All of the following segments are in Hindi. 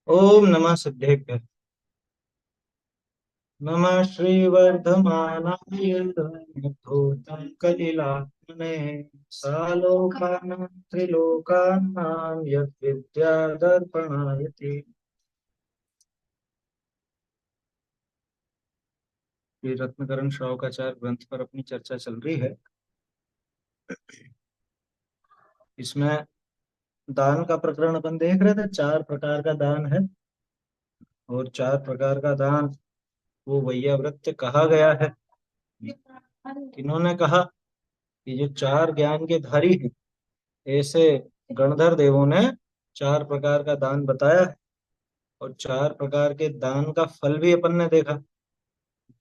ओम नमः सिद्धेभ्यः। नमः श्रीवर्धमानाय धूतं कलिलात्मने सालोकानां त्रिलोकानां यद्विद्यादर्पणायते। ये रत्नकरण श्रावकाचार्य ग्रंथ पर अपनी चर्चा चल रही है। इसमें दान का प्रकरण अपन देख रहे थे। चार प्रकार का दान है और चार प्रकार का दान वो वैयावृत्य कहा गया है। इन्होंने कहा कि जो चार ज्ञान के धारी हैं, ऐसे गणधर देवों ने चार प्रकार का दान बताया है। और चार प्रकार के दान का फल भी अपन ने देखा।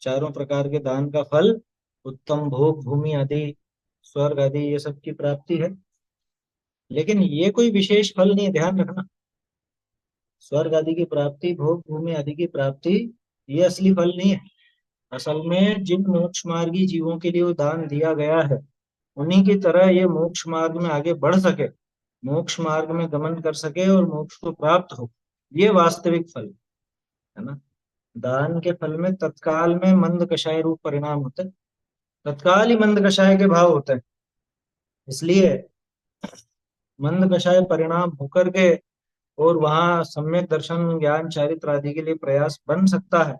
चारों प्रकार के दान का फल उत्तम भोग, भूमि आदि, स्वर्ग आदि ये सब की प्राप्ति है। लेकिन ये कोई विशेष फल नहीं है, ध्यान रखना। स्वर्ग आदि की प्राप्ति, भोग भूमि आदि की प्राप्ति, ये असली फल नहीं है। असल में जिन मोक्ष मार्गी जीवों के लिए वो दान दिया गया है, उन्हीं की तरह ये मोक्ष मार्ग में आगे बढ़ सके, मोक्ष मार्ग में गमन कर सके और मोक्ष को प्राप्त हो, ये वास्तविक फल है ना। दान के फल में तत्काल में मंद कषाय रूप परिणाम होते हैं। तत्काल ही मंद कषाय के भाव होते हैं। इसलिए मंद कषाय परिणाम होकर के और वहां सम्यक दर्शन ज्ञान चारित्र आदि के लिए प्रयास बन सकता है,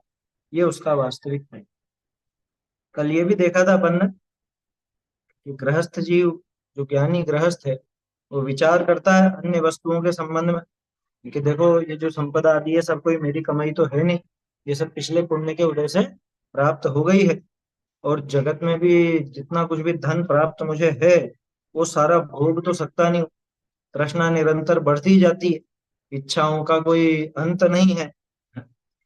ये उसका वास्तविक है। कल ये भी देखा था अपन ने कि गृहस्थ जीव, जो ज्ञानी गृहस्थ है, वो विचार करता है अन्य वस्तुओं के संबंध में कि देखो ये जो संपदा आदि है सब कोई मेरी कमाई तो है नहीं, ये सब पिछले पुण्य के उदय से प्राप्त हो गई है। और जगत में भी जितना कुछ भी धन प्राप्त मुझे है, वो सारा भोग तो सकता नहीं हूँ। तृष्णा निरंतर बढ़ती जाती है, इच्छाओं का कोई अंत नहीं है।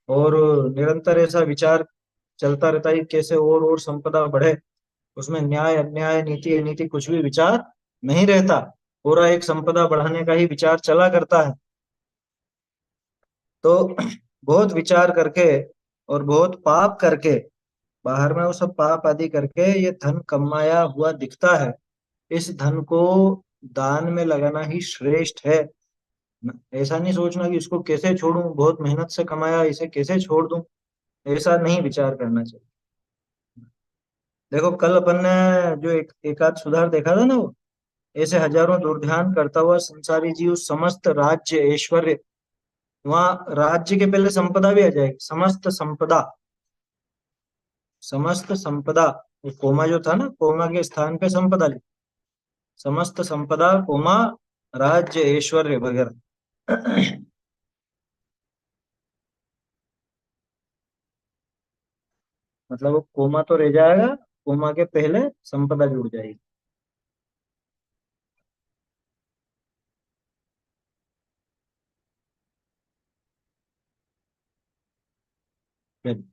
और निरंतर ऐसा विचार चलता रहता है कि कैसे और संपदा बढ़े। उसमें न्याय अन्याय नीति अनीति कुछ भी विचार नहीं रहता। पूरा एक संपदा बढ़ाने का ही विचार चला करता है। तो बहुत विचार करके और बहुत पाप करके, बाहर में वो सब पाप आदि करके ये धन कमाया हुआ दिखता है। इस धन को दान में लगाना ही श्रेष्ठ है। ऐसा नहीं सोचना कि इसको कैसे छोड़ूं, बहुत मेहनत से कमाया इसे कैसे छोड़ दूं, ऐसा नहीं विचार करना चाहिए। देखो कल अपन ने जो एक आध सुधार देखा था ना, वो ऐसे हजारों दुर्ध्यान करता हुआ संसारी जीव समस्त राज्य ऐश्वर्य, वहां राज्य के पहले संपदा भी आ जाएगी। समस्त संपदा, समस्त संपदा, ये कोमा जो था ना, कोमा के स्थान पे संपदा लिखा। समस्त संपदा कोमा राज्य ऐश्वर्य वगैरह। मतलब वो कोमा तो रह जाएगा, कोमा के पहले संपदा जुड़ जाएगी। फिर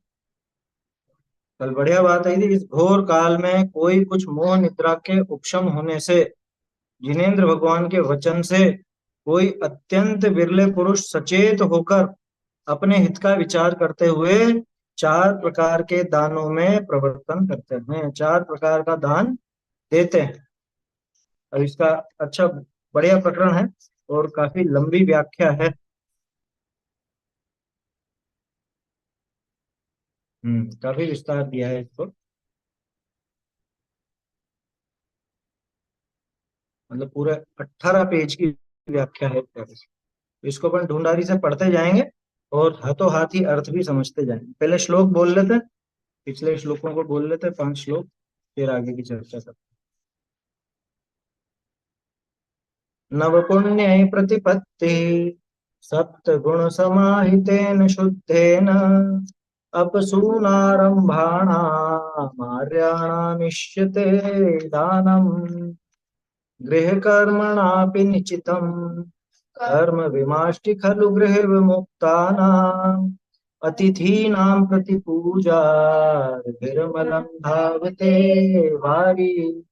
कल बढ़िया बात आई थी, इस घोर काल में कोई कुछ मोह निद्रा के उपशम होने से, जिनेन्द्र भगवान के वचन से कोई अत्यंत विरले पुरुष सचेत होकर अपने हित का विचार करते हुए चार प्रकार के दानों में प्रवर्तन करते हैं, चार प्रकार का दान देते हैं। अब इसका अच्छा बढ़िया प्रकरण है और काफी लंबी व्याख्या है। काफी विस्तार दिया है इसको। मतलब पूरे 18 पेज की व्याख्या है। इसको अपन ढूंढारी से पढ़ते जाएंगे और हाथों हाथ ही अर्थ भी समझते जाएंगे। पहले श्लोक बोल लेते हैं, पिछले श्लोकों को बोल लेते हैं, 5 श्लोक, फिर आगे की चर्चा करते हैं। नव पुण्य प्रतिपत्ति सप्त गुण समाहितेन शुद्धेन अपसूनारंभाणामार्याणामिष्यते दानम् गृह कर्मणापि निचितम् कर्म विमाष्टि खलु गृह विमुक्तानाम् अतिथीनां प्रतिपूजा निर्मलं धावते वारी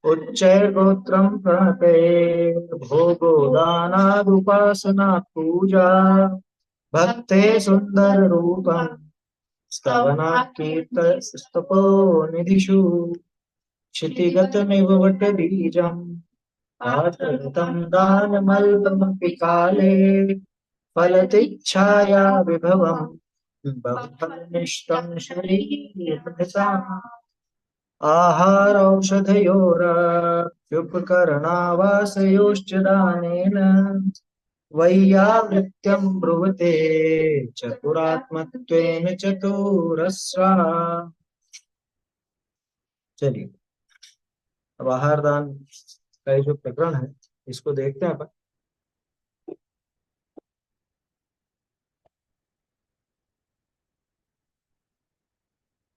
उच्चैः गोत्रं प्रणते भोगो दानादुपासना पूजा भक्ते सुंदर रूपं स्तवनात् कीर्त स्तपो निधिषु क्षितिगतमिव वटबीजम् पात्रगतं दानमल्पमपि काले फलतिच्छाया विभवम् बहुफलनिष्ठं शरीरभृताम् आहारौषधयोरप्युपकरणावासयोश्च दानेन वैयावृत्यं ब्रुवते चतुरात्मत्वेन चतुरस्रा। चलिए, अब आहार दान का ये जो प्रकरण है इसको देखते हैं अपन।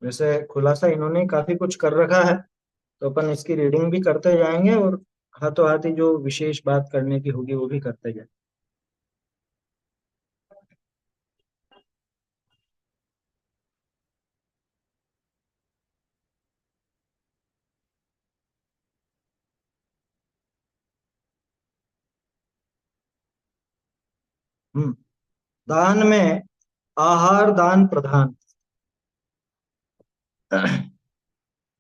वैसे खुलासा इन्होंने काफी कुछ कर रखा है, तो अपन इसकी रीडिंग भी करते जाएंगे और हाथों हाथ ही जो विशेष बात करने की होगी वो भी करते जाएंगे। हम्म। दान में आहार दान प्रधान।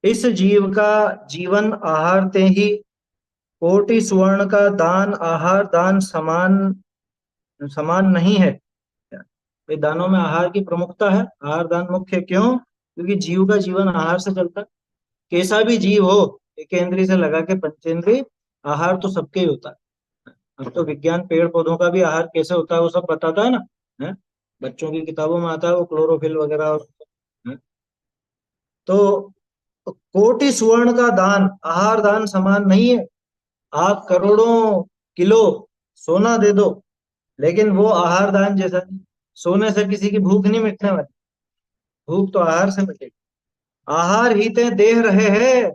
इस जीव का जीवन आहार ते ही, कोटि सुवर्ण का दान आहार दान समान समान नहीं है। भाई दानों में आहार की प्रमुखता है, आहार दान मुख्य क्यों? क्योंकि जीव का जीवन आहार से चलता है। कैसा भी जीव हो, एक इंद्रिय से लगा के पंचेंद्रिय, आहार तो सबके ही होता है। अब तो विज्ञान पेड़ पौधों का भी आहार कैसे होता है वो सब बताता है ना, है? बच्चों की किताबों में आता है वो क्लोरोफिल वगैरह है? तो कोटि सुवर्ण का दान आहार दान समान नहीं है। आप करोड़ों किलो सोना दे दो, लेकिन वो आहार दान जैसा नहीं। सोने से किसी की भूख नहीं मिटने वाली, भूख तो आहार से मिटेगी। आहार ही ते देह रहे हैं।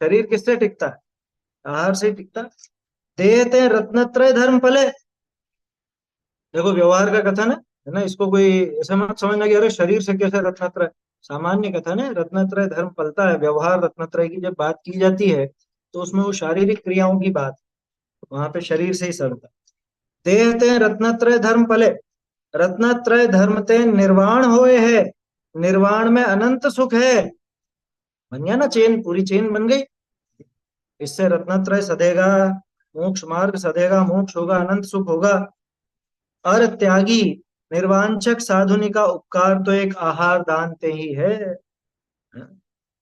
शरीर किससे टिकता है? आहार से ही टिकता है। देह ते रत्नत्रय धर्म फले। देखो व्यवहार का कथन है ना, इसको कोई ऐसा मत समझना कि अरे शरीर से कैसे रत्नत्रय। सामान्य कथन है, रत्नत्रय धर्म फलता है। व्यवहार रत्नत्रय की जब बात की जाती है तो उसमें वो शारीरिक क्रियाओं की बात, वहां पे शरीर से ही सरता। देह ते रत्नत्रय धर्म फले, रत्नत्रय धर्म ते निर्वाण होए है। निर्वाण में अनंत सुख है। बन गया ना चेन, पूरी चेन बन गई। इससे रत्नत्रय सधेगा, मोक्ष मार्ग सधेगा, मोक्ष होगा, अनंत सुख होगा। अर त्यागी निर्वांचक साधुनी का उपकार तो एक आहार दान ते ही है।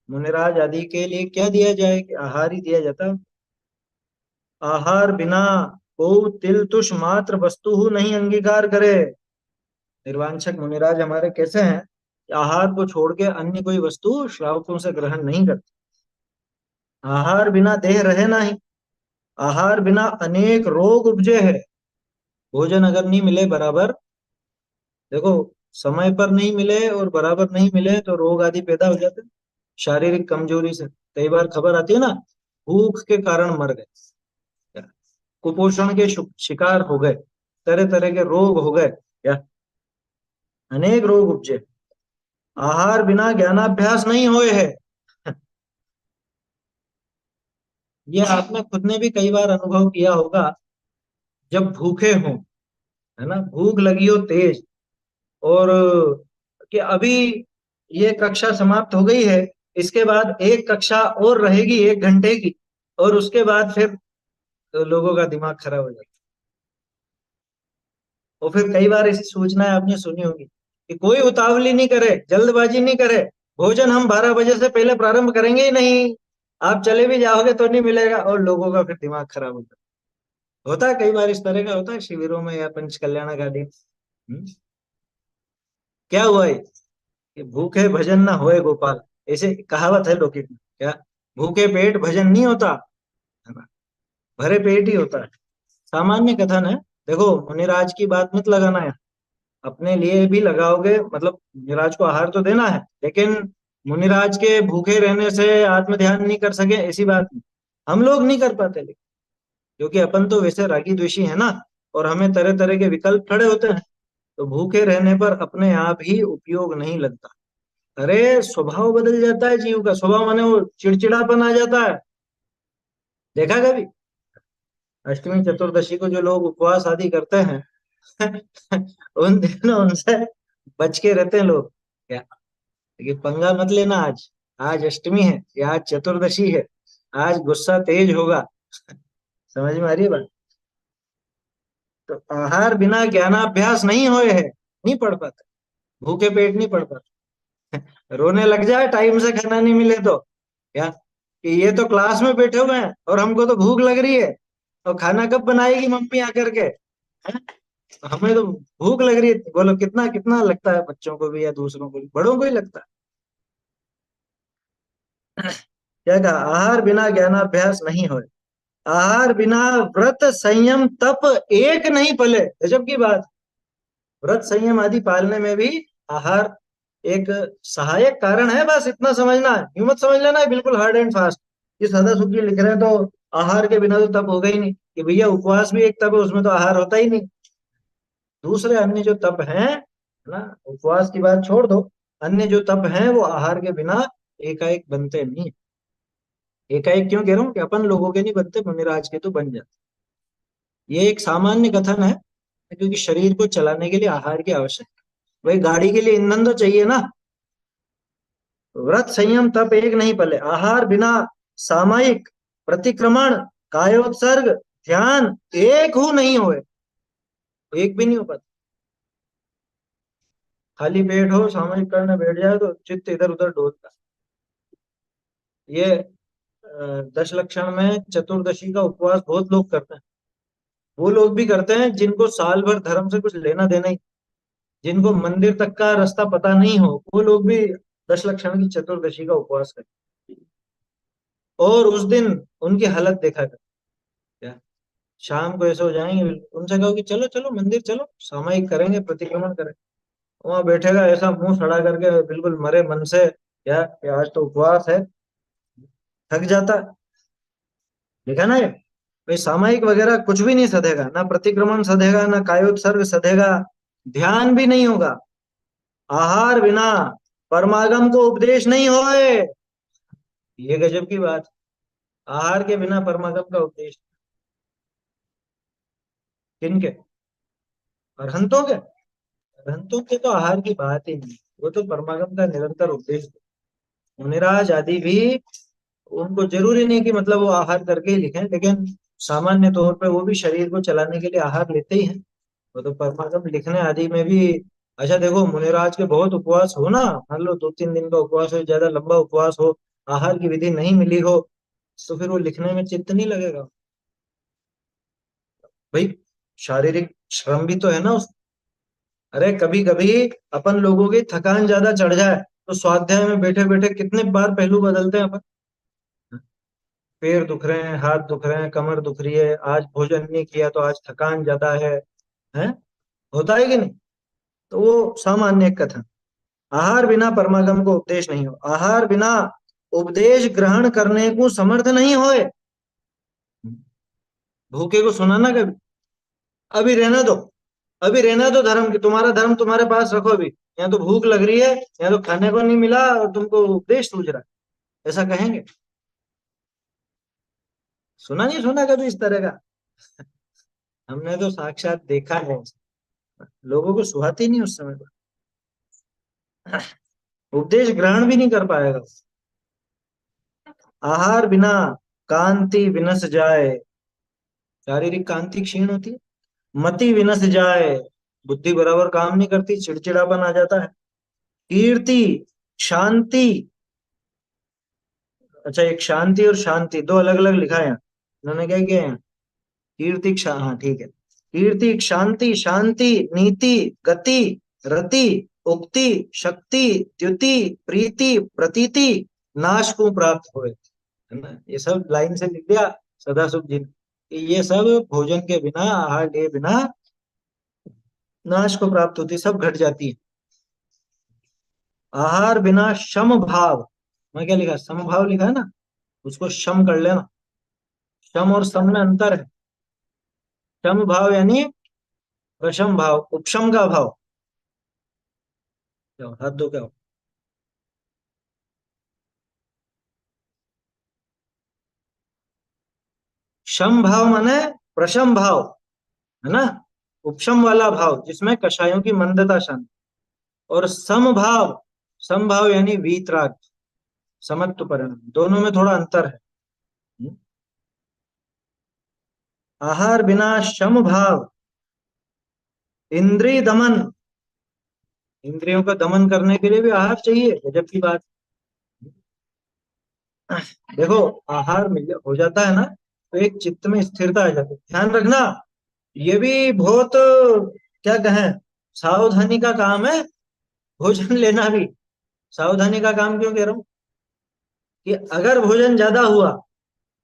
मुनिराज आदि के लिए क्या दिया जाए कि आहार ही दिया जाता है। आहार बिना को तिल तुष मात्र वस्तु नहीं अंगीकार करे। निर्वांचक मुनिराज हमारे कैसे हैं कि आहार को छोड़ के अन्य कोई वस्तु श्रावकों से ग्रहण नहीं करते। आहार बिना देह रहे नहीं। आहार बिना अनेक रोग उपजे है। भोजन अगर नहीं मिले बराबर, देखो, समय पर नहीं मिले और बराबर नहीं मिले तो रोग आदि पैदा हो जाते हैं। शारीरिक कमजोरी से कई बार खबर आती है ना, भूख के कारण मर गए, कुपोषण के शिकार हो गए, तरह तरह के रोग हो गए, या अनेक रोग उपजे। आहार बिना ज्ञानाभ्यास नहीं होए है। ये आपने खुद ने भी कई बार अनुभव किया होगा। जब भूखे हो, है ना, भूख लगी हो तेज, और कि अभी ये कक्षा समाप्त हो गई है, इसके बाद एक कक्षा और रहेगी 1 घंटे की, और उसके बाद फिर लोगों का दिमाग खराब हो जाता है। और फिर कई बार ऐसी सूचनाएं आपने सुनी होगी कि कोई उतावली नहीं करे, जल्दबाजी नहीं करे, भोजन हम 12 बजे से पहले प्रारंभ करेंगे ही नहीं। आप चले भी जाओगे तो नहीं मिलेगा, और लोगों का फिर दिमाग खराब होता है कई बार इस तरह का होता है शिविरों में या पंच कल्याणकारी। क्या हुआ ये कि भूखे भजन ना होए गोपाल, ऐसे कहावत है लौकिक में क्या? भूखे पेट भजन नहीं होता, है ना, भरे पेट ही होता है। सामान्य कथन है। देखो, मुनिराज की बात मत लगाना है, अपने लिए भी लगाओगे, मतलब मुनिराज को आहार तो देना है, लेकिन मुनिराज के भूखे रहने से आत्म ध्यान नहीं कर सके ऐसी बात नहीं। हम लोग नहीं कर पाते, लेकिन क्योंकि अपन तो वैसे रागी द्वेषी है ना, और हमें तरह तरह के विकल्प खड़े होते हैं, तो भूखे रहने पर अपने आप ही उपयोग नहीं लगता। अरे स्वभाव बदल जाता है जीव का, स्वभाव माने वो चिड़चिड़ापन आ जाता है। देखा कभी? अष्टमी चतुर्दशी को जो लोग उपवास आदि करते हैं उन दिनों उनसे बच के रहते हैं लोग क्या, कि पंगा मत लेना आज, आज अष्टमी है या आज चतुर्दशी है, आज गुस्सा तेज होगा। समझ में आ रही है बात? तो आहार बिना ज्ञानाभ्यास नहीं होए है, नहीं पढ़ पाते, भूखे पेट नहीं पढ़ पाते। रोने लग जाए टाइम से खाना नहीं मिले तो, क्या कि ये तो क्लास में बैठे हुए हैं और हमको तो भूख लग रही है, और खाना कब बनाएगी मम्मी आकर के, हैं? हमें तो भूख लग रही है। बोलो कितना कितना लगता है बच्चों को भी या दूसरों को भी, बड़ों को ही लगता है। क्या कहा, आहार बिना ज्ञानाभ्यास नहीं हो, आहार बिना व्रत संयम तप एक नहीं पले। गजब की बात। व्रत संयम आदि पालने में भी आहार एक सहायक कारण है, बस इतना समझना है। यूं मत समझ लेना है बिल्कुल हार्ड एंड फास्ट, ये सदा सुख जी लिख रहे हैं तो आहार के बिना तो तप होगा ही नहीं, कि भैया उपवास भी एक तप है, उसमें तो आहार होता ही नहीं। दूसरे अन्य जो तप हैं, है ना, उपवास की बात छोड़ दो, अन्य जो तप हैं वो आहार के बिना एकाएक बनते नहीं। एकाएक क्यों कह रहा हूँ, कि अपन लोगों के नहीं बनते, मुनिराज के तो बन जाते। ये एक सामान्य कथन है, क्योंकि शरीर को चलाने के लिए आहार की आवश्यकता है। भाई गाड़ी के लिए ईंधन तो चाहिए ना। व्रत संयम तप एक नहीं पले, आहार बिना सामायिक प्रतिक्रमण कायोत्सर्ग ध्यान एक हु नहीं होए, एक भी नहीं हो पाता। खाली पेट हो सामायिक करने बैठ जाए तो चित्त इधर उधर डोलता है। ये दश लक्षण में चतुर्दशी का उपवास बहुत लोग करते हैं। वो लोग भी करते हैं जिनको साल भर धर्म से कुछ लेना देना ही, जिनको मंदिर तक का रास्ता पता नहीं हो, वो लोग भी दश लक्षण की चतुर्दशी का उपवास करते हैं। और उस दिन उनकी हालत देखा कर, क्या शाम को ऐसे हो जाएंगे, उनसे कहो कि चलो चलो मंदिर चलो, सामायिक करेंगे, प्रतिक्रमण करेंगे, वहां बैठेगा ऐसा मुंह सड़ा करके बिल्कुल मरे मन से, क्या कि आज तो उपवास है, थक जाता है। देखा ना ये, भाई सामायिक वगैरह कुछ भी नहीं सधेगा, ना प्रतिक्रमण सधेगा, ना कायोत्सर्ग सधेगा, ध्यान भी नहीं होगा। आहार बिना परमागम को उपदेश नहीं होए, ये गजब की बात। आहार के बिना परमागम का उपदेश किनके, अरहंतों के। अरहंतों के तो आहार की बात ही नहीं, वो तो परमागम का निरंतर उपदेश। मुनिराज आदि भी, उनको जरूरी नहीं कि मतलब वो आहार करके ही लिखें, लेकिन सामान्य तौर पे वो भी शरीर को चलाने के लिए आहार लेते ही हैं। वो तो परमागम लिखने आदि में भी। अच्छा देखो, मुनिराज के बहुत उपवास हो ना, मान लो 2-3 दिन का उपवास हो, ज्यादा लंबा उपवास हो, आहार की विधि नहीं मिली हो, तो फिर वो लिखने में चित्त नहीं लगेगा भाई। शारीरिक श्रम भी तो है ना उस। अरे कभी कभी अपन लोगों की थकान ज्यादा चढ़ जाए तो स्वाध्याय में बैठे बैठे कितने बार पहलू बदलते हैं अपन। पैर दुख रहे हैं, हाथ दुख रहे हैं, कमर दुख रही है, आज भोजन नहीं किया तो आज थकान ज्यादा है, होता है कि नहीं। तो वो सामान्य कथन। आहार बिना परमागम को उपदेश नहीं हो, आहार बिना उपदेश ग्रहण करने को समर्थ नहीं होए। भूखे को सुनाना कभी, अभी रहना दो, अभी रहना दो धर्म की, तुम्हारा धर्म तुम्हारे पास रखो अभी, यहाँ तो भूख लग रही है, यहाँ तो खाने को नहीं मिला और तुमको उपदेश सूझ रहा है, ऐसा कहेंगे। सुना नहीं सुना कभी इस तरह का। हमने तो साक्षात देखा है, लोगों को सुहाती नहीं उस समय पर, उपदेश ग्रहण भी नहीं कर पाएगा। आहार बिना कांति विनस जाए, शारीरिक कांति क्षीण होती है, मति विनस जाए, बुद्धि बराबर काम नहीं करती, चिड़चिड़ापन आ जाता है। कीर्ति शांति, अच्छा एक शांति और शांति दो अलग अलग लिखा है यहाँ। इन्होंने क्या किया है, कीर्ति हाँ ठीक है, कीर्ति शांति शांति नीति गति रति उक्ति शक्ति द्युति प्रीति प्रतीति नाश को प्राप्त हुए, है ना, ये सब लाइन से लिख दिया सदा सुख जी ने, कि ये सब भोजन के बिना, आहार के बिना नाश को प्राप्त होती, सब घट जाती है। आहार बिना शम भाव, मैं क्या लिखा, समभाव लिखा है ना, उसको शम कर लेना। शम और सम में अंतर है। शम भाव यानी प्रशम भाव, उपशम का भाव। क्या हाथ दो क्या, शम भाव माने प्रशम भाव, है ना, उपशम वाला भाव जिसमें कषायों की मंदता शांति, और समभाव, समभाव यानी वीतराग, समत्व परिणाम, दोनों में थोड़ा अंतर है। आहार बिना शम भाव इंद्रिय दमन, इंद्रियों का दमन करने के लिए भी आहार चाहिए, गजब की बात। देखो, आहार मिल हो जाता है ना, तो एक चित्त में स्थिरता आ जाती है। ध्यान रखना, ये भी बहुत क्या कहें, सावधानी का काम है, भोजन लेना भी। सावधानी का काम क्यों कह रहा हूं, कि अगर भोजन ज्यादा हुआ,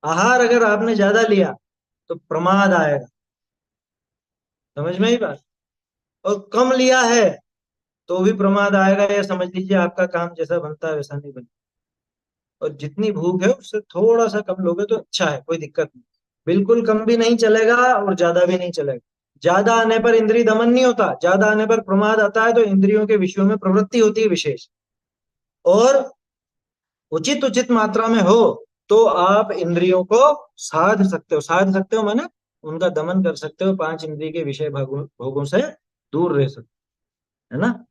आहार अगर आपने ज्यादा लिया, तो प्रमाद आएगा। समझ में ही बात। और कम लिया है तो भी प्रमाद आएगा, या समझ लीजिए आपका काम जैसा बनता है वैसा नहीं बनता। और जितनी भूख है उससे थोड़ा सा कम लोगे तो अच्छा है, कोई दिक्कत नहीं। बिल्कुल कम भी नहीं चलेगा और ज्यादा भी नहीं चलेगा। ज्यादा आने पर इंद्रिय दमन नहीं होता, ज्यादा आने पर प्रमाद आता है, तो इंद्रियों के विषयों में प्रवृत्ति होती है विशेष। और उचित उचित मात्रा में हो तो आप इंद्रियों को साध सकते हो। साध सकते हो माने उनका दमन कर सकते हो, पांच इंद्रिय के विषय भोगों से दूर रह सकते हो, है ना।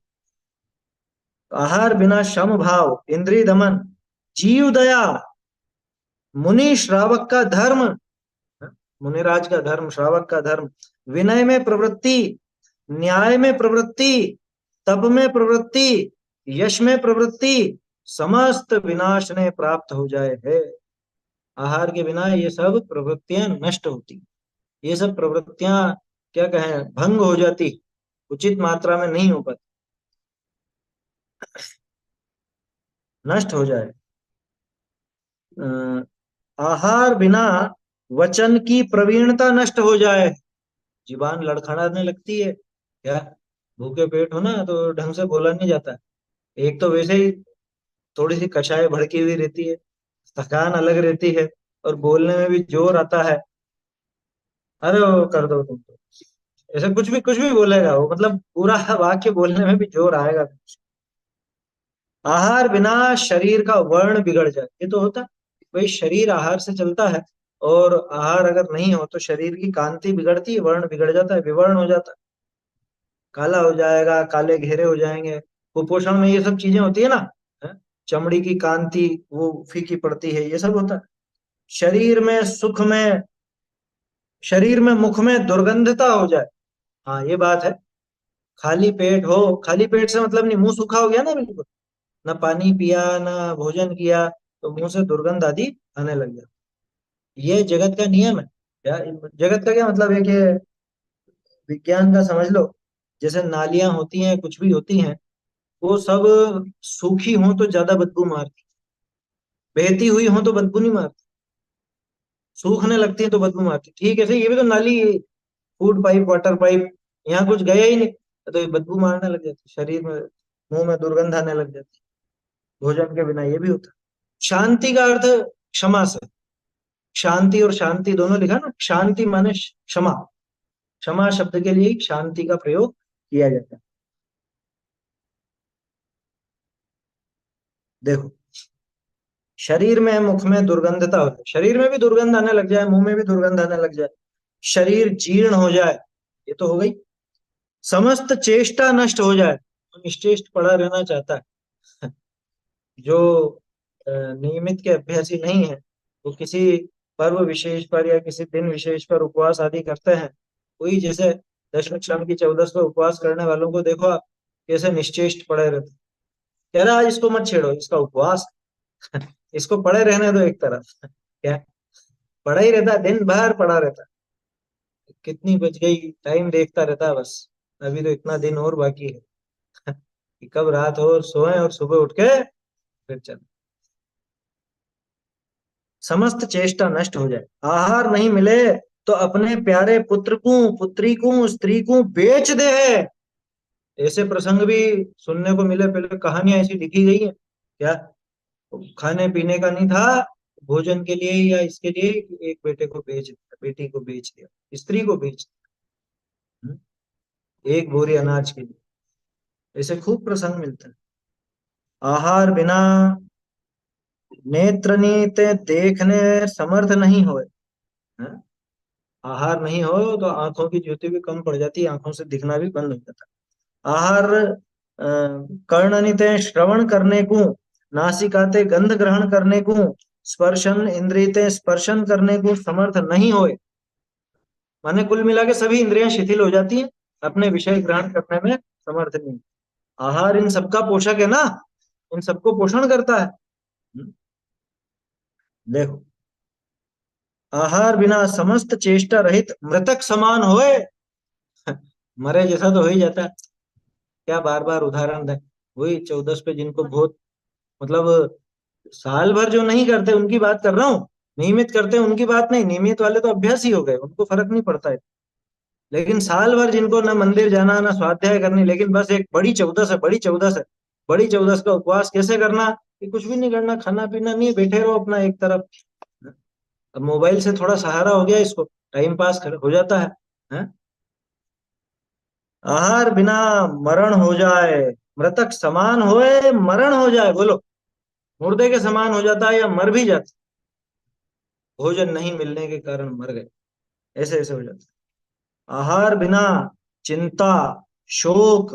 आहार बिना शम भाव, इंद्रिय दमन, जीव दया, मुनि श्रावक का धर्म, मुनिराज का धर्म, श्रावक का धर्म, विनय में प्रवृत्ति, न्याय में प्रवृत्ति, तप में प्रवृत्ति, यश में प्रवृत्ति, समस्त विनाश ने प्राप्त हो जाए है। आहार के बिना ये सब प्रवृत्तियां नष्ट होती, ये सब प्रवृत्तियां क्या कहें, भंग हो जाती, उचित मात्रा में नहीं हो पाती, नष्ट हो जाए। अ, आहार बिना वचन की प्रवीणता नष्ट हो जाए, जीबान लड़खड़ाने लगती है क्या, भूखे पेट हो ना तो ढंग से बोला नहीं जाता। एक तो वैसे ही थोड़ी सी कषाय भड़की हुई रहती है, थकान अलग रहती है, और बोलने में भी जोर आता है। अरे वो कर दो तुम तो, ऐसे कुछ भी बोलेगा वो, मतलब पूरा वाक्य बोलने में भी जोर आएगा। आहार बिना शरीर का वर्ण बिगड़ जाए, ये तो होता है भाई, शरीर आहार से चलता है। और आहार अगर नहीं हो तो शरीर की कांति बिगड़ती है, वर्ण बिगड़ जाता है, विवर्ण हो जाता है, काला हो जाएगा, काले घेरे हो जाएंगे। कुपोषण में ये सब चीजें होती है ना, है? चमड़ी की कांति वो फीकी पड़ती है, ये सब होता है। शरीर में सुख में, शरीर में मुख में दुर्गंधता हो जाए, हाँ ये बात है। खाली पेट हो, खाली पेट से मतलब नहीं, मुंह सूखा हो गया ना बिल्कुल, ना पानी पिया ना भोजन किया, तो मुंह से दुर्गंध आदि आने लग जाती। ये जगत का नियम है। या जगत का क्या मतलब है कि विज्ञान का समझ लो, जैसे नालियां होती हैं, कुछ भी होती हैं, वो सब सूखी हो तो ज्यादा बदबू मारती, बहती हुई हो तो बदबू नहीं मारती, सूखने लगती है तो बदबू मारती। ठीक है, ये भी तो नाली, फूड पाइप, वाटर पाइप, यहाँ कुछ गया ही नहीं, तो ये बदबू मारने लग जाती, शरीर में, मुंह में दुर्गंध आने लग जाती। भोजन के बिना ये भी होता है। शांति का अर्थ क्षमा से, शांति और शांति दोनों लिखा ना, शांति माने क्षमा, क्षमा शब्द के लिए शांति का प्रयोग किया जाता है। देखो, शरीर में मुख में दुर्गंधता हो जाए, शरीर में भी दुर्गंध आने लग जाए, मुंह में भी दुर्गंध आने लग जाए, शरीर जीर्ण हो जाए, ये तो हो गई। समस्त चेष्टा नष्ट हो जाए, तो निश्चेष्ट पड़ा रहना चाहता है, जो नियमित के अभ्यासी नहीं है, वो किसी पर्व विशेष पर या किसी दिन विशेष पर उपवास आदि करते हैं। वही जैसे दशम की 14 पर उपवास करने वालों को देखो आप, कैसे निश्चेष्ट पड़े रहते। कह रहा आज इसको मत छेड़ो, इसका उपवास, इसको पड़े रहने दो एक तरफ, क्या, पड़ा ही रहता है, दिन भर पड़ा रहता है। कितनी बज गई टाइम देखता रहता है बस, अभी तो इतना दिन और बाकी है, कि कब रात हो और सोए और सुबह उठ के फिर चल। समस्त चेष्टा नष्ट हो जाए, आहार नहीं मिले तो अपने प्यारे पुत्र को, पुत्री को, स्त्री को बेच दे है। ऐसे प्रसंग भी सुनने को मिले, पहले कहानियां ऐसी लिखी गई है क्या, खाने पीने का नहीं था, भोजन के लिए या इसके लिए एक बेटे को बेच दिया, बेटी को बेच दिया, स्त्री को बेच दिया, एक बोरी अनाज के लिए। ऐसे खूब प्रसंग मिलते हैं। आहार बिना नेत्र नीते देखने समर्थ नहीं होए, हैं? आहार नहीं हो तो आंखों की ज्योति भी कम पड़ जाती है, आंखों से दिखना भी बंद हो जाता है। आहार कर्णनिते श्रवण करने को, नासिकाते गंध ग्रहण करने को, स्पर्शन इंद्रियते स्पर्शन करने को समर्थ नहीं होए, माने कुल मिला के सभी इंद्रियां शिथिल हो जाती हैं, अपने विषय ग्रहण करने में समर्थ नहीं। आहार इन सबका पोषक है ना, इन सबको पोषण करता है। देखो, आहार बिना समस्त चेष्टा रहित मृतक समान होए। मरे जैसा तो हो ही जाता है। क्या बार बार उदाहरण दें, वही 14 पे जिनको बहुत मतलब साल भर जो नहीं करते उनकी बात कर रहा हूँ। नियमित करते हैं उनकी बात नहीं, नियमित वाले तो अभ्यास ही हो गए, उनको फर्क नहीं पड़ता है। लेकिन साल भर जिनको ना मंदिर जाना ना स्वाध्याय करनी, लेकिन बस एक बड़ी 14 है, बड़ी 14 है, बड़ी 14 का उपवास कैसे करना, कि कुछ भी नहीं करना, खाना पीना नहीं, बैठे रहो अपना एक तरफ। अब मोबाइल से थोड़ा सहारा हो गया इसको, टाइम पास हो जाता है, हैं? आहार बिना मरण हो जाए, मृतक समान होए मरण हो जाए, बोलो। मुर्दे के समान हो जाता है या मर भी जाता है। भोजन नहीं मिलने के कारण मर गए, ऐसे ऐसे हो जाता है। आहार बिना चिंता, शोक,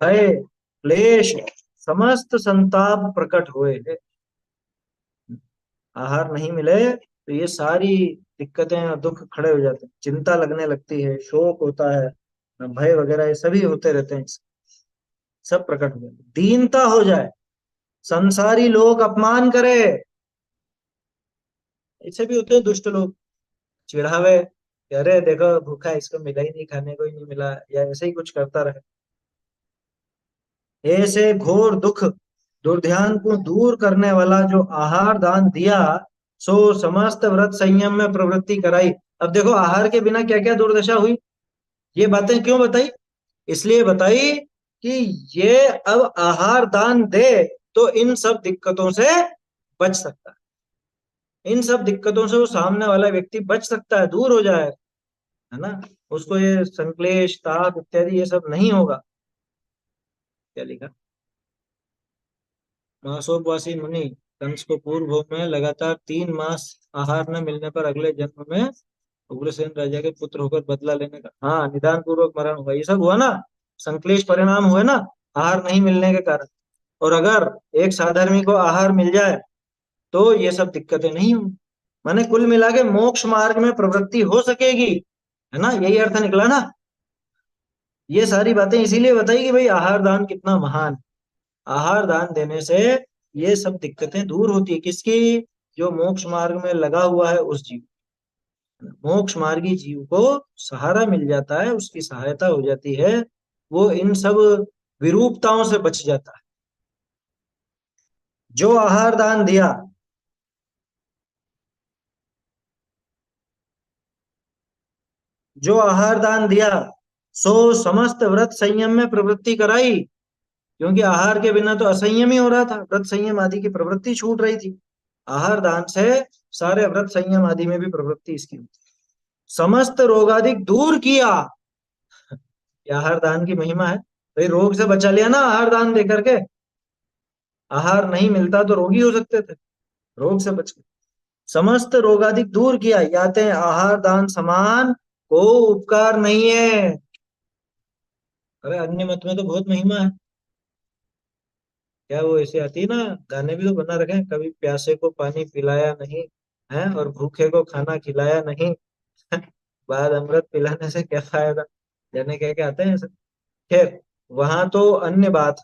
भय, क्लेश, समस्त संताप प्रकट हुए। आहार नहीं मिले तो ये सारी दिक्कतें और दुख खड़े हो जाते हैं, चिंता लगने लगती है, शोक होता है, भय वगैरह ये सभी होते रहते हैं, सब प्रकट हो जाते हैं। दीनता हो जाए, संसारी लोग अपमान करे। ऐसे भी होते हैं दुष्ट लोग, चिढ़ावे कि अरे देखो भूखा है, इसको मिला ही नहीं, खाने को ही नहीं मिला, या ऐसे ही कुछ करता रहे। ऐसे घोर दुख दुर्ध्यान को दूर करने वाला जो आहार दान दिया, सो समस्त व्रत संयम में प्रवृत्ति कराई। अब देखो आहार के बिना क्या क्या दुर्दशा हुई। ये बातें क्यों बताई? इसलिए बताई कि ये अब आहार दान दे तो इन सब दिक्कतों से बच सकता है, इन सब दिक्कतों से वो सामने वाला व्यक्ति बच सकता है, दूर हो जाए, है ना। उसको ये संक्लेश ताप इत्यादि ये सब नहीं होगा। क्या लिखा? मासोपवासी मुनि कंस को पूर्व भोग में लगातार 3 मास आहार न मिलने पर अगले जन्म में उग्रसेन राजा के पुत्र होकर बदला लेने का, हाँ, निदान पूर्वक मरण हुआ, ये सब हुआ ना, संक्लेश परिणाम हुए ना, आहार नहीं मिलने के कारण। और अगर एक साधर्मी को आहार मिल जाए तो ये सब दिक्कतें नहीं होंगी। माने कुल मिला के मोक्ष मार्ग में प्रवृत्ति हो सकेगी, है ना, यही अर्थ निकला ना। ये सारी बातें इसीलिए बताई कि भाई आहार दान कितना महान। आहार दान देने से ये सब दिक्कतें दूर होती है, किसकी? जो मोक्ष मार्ग में लगा हुआ है उस जीव, मोक्ष मार्गी जीव को सहारा मिल जाता है, उसकी सहायता हो जाती है, वो इन सब विरूपताओं से बच जाता है। जो आहार दान दिया, जो आहार दान दिया, सो समस्त व्रत संयम में प्रवृत्ति कराई। क्योंकि आहार के बिना तो असंयम ही हो रहा था, व्रत संयम आदि की प्रवृत्ति छूट रही थी। आहार दान से सारे व्रत संयम आदि में भी प्रवृत्ति इसकी होती। समस्त रोगादिक दूर किया। ये आहार दान की महिमा है, भाई रोग से बचा लिया ना आहार दान दे करके। आहार नहीं मिलता तो रोगी हो सकते थे, रोग से बच गए। समस्त रोगादिक दूर किया, याते आहार दान समान को उपकार नहीं है। अरे अन्य मत में तो बहुत महिमा है। क्या वो ऐसे आती है ना, गाने भी तो बना रखे हैं, कभी प्यासे को पानी पिलाया नहीं है और भूखे को खाना खिलाया नहीं। बाद अमृत पिलाने से क्या फायदा, जाने क्या क्या आते हैं ऐसे। खैर, वहां तो अन्य बात,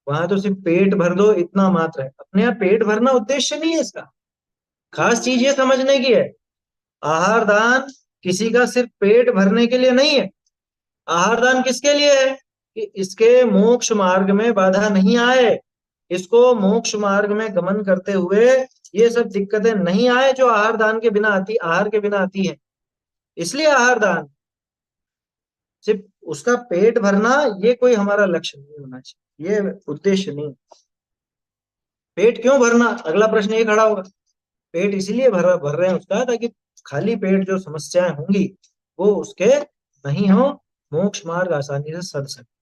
वहां तो सिर्फ पेट भर दो इतना मात्र है, अपने यहाँ पेट भरना उद्देश्य नहीं है इसका। खास चीज ये समझने की है, आहार दान किसी का सिर्फ पेट भरने के लिए नहीं है। आहार दान किसके लिए है? कि इसके मोक्ष मार्ग में बाधा नहीं आए, इसको मोक्ष मार्ग में गमन करते हुए ये सब दिक्कतें नहीं आए जो आहार दान के बिना आती, आहार के बिना आती है। इसलिए आहार दान, सिर्फ उसका पेट भरना ये कोई हमारा लक्ष्य नहीं होना चाहिए, ये उद्देश्य नहीं। पेट क्यों भरना, अगला प्रश्न ये खड़ा होगा। पेट इसीलिए भर रहे हैं उसका, ताकि खाली पेट जो समस्याएं होंगी वो उसके नहीं हो, मोक्ष मार्ग आसानी से सद सके।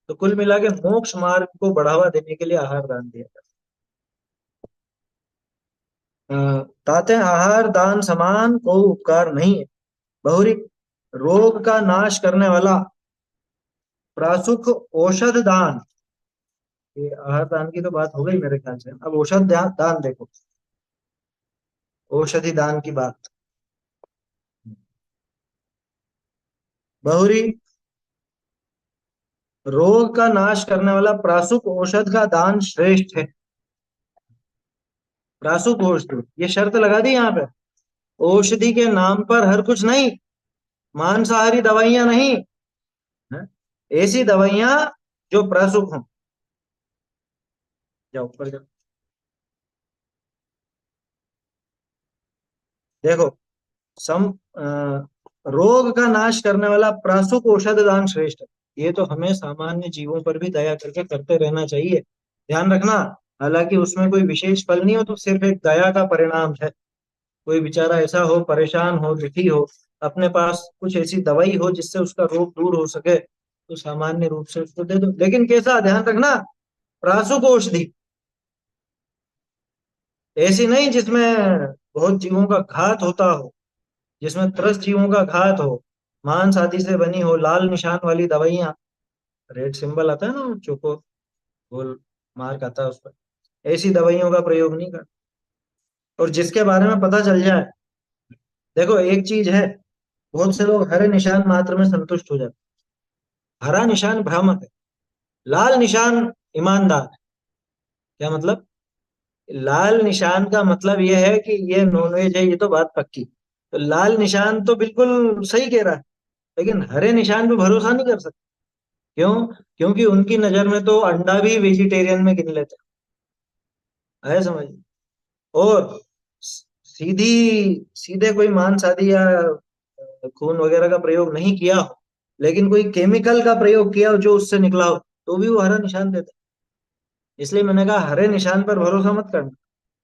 तो कुल मिला के मोक्ष मार्ग को बढ़ावा देने के लिए आहार दान दिया जाता है। ताते आहार दान समान को उपकार नहीं है। बहुरी रोग का नाश करने वाला प्रासुख औषध दान, ये आहार दान की तो बात हो गई मेरे ख्याल से, अब औषध दान देखो, औषधि दान की बात। बहुरी रोग का नाश करने वाला प्रासुक औषध का दान श्रेष्ठ है। प्रासुक औषधि, ये शर्त लगा दी यहाँ पे। औषधि के नाम पर हर कुछ नहीं, मांसाहारी दवाइयां नहीं है? ऐसी दवाइयां जो प्रासुक हों। जाओ ऊपर जाओ। देखो, सम रोग का नाश करने वाला प्रासुक औषध दान श्रेष्ठ है। ये तो हमें सामान्य जीवों पर भी दया करके करते रहना चाहिए। ध्यान रखना, हालांकि उसमें कोई विशेष फल नहीं हो, तो सिर्फ एक दया का परिणाम है। कोई बेचारा ऐसा हो, परेशान हो, दुखी हो, अपने पास कुछ ऐसी दवाई हो जिससे उसका रोग दूर हो सके, तो सामान्य रूप से उसको दे दो। लेकिन कैसा, ध्यान रखना, प्रासुक औषधि, ऐसी नहीं जिसमें बहुत जीवों का घात होता हो, जिसमें त्रस्त जीवों का घात हो, मांस आदि से बनी हो, लाल निशान वाली दवाइयां, रेड सिंबल आता है ना, चोको गोल मार्क आता है उस पर, ऐसी दवाइयों का प्रयोग नहीं कर। और जिसके बारे में पता चल जाए, देखो एक चीज है, बहुत से लोग हरे निशान मात्र में संतुष्ट हो जाते हैं। हरा निशान भ्रामक है, लाल निशान ईमानदार है। क्या मतलब? लाल निशान का मतलब यह है कि ये नॉनवेज है, ये तो बात पक्की। तो लाल निशान तो बिल्कुल सही कह रहा है, लेकिन हरे निशान पे भरोसा नहीं कर सकते। क्यों? क्योंकि उनकी नजर में तो अंडा भी वेजिटेरियन में गिन लेते हैं, है समझ? और सीधी सीधे कोई मांस आदि या खून वगैरह का प्रयोग नहीं किया हो, लेकिन कोई केमिकल का प्रयोग किया हो जो उससे निकला हो, तो भी वो हरा निशान देता है। इसलिए मैंने कहा हरे निशान पर भरोसा मत करना।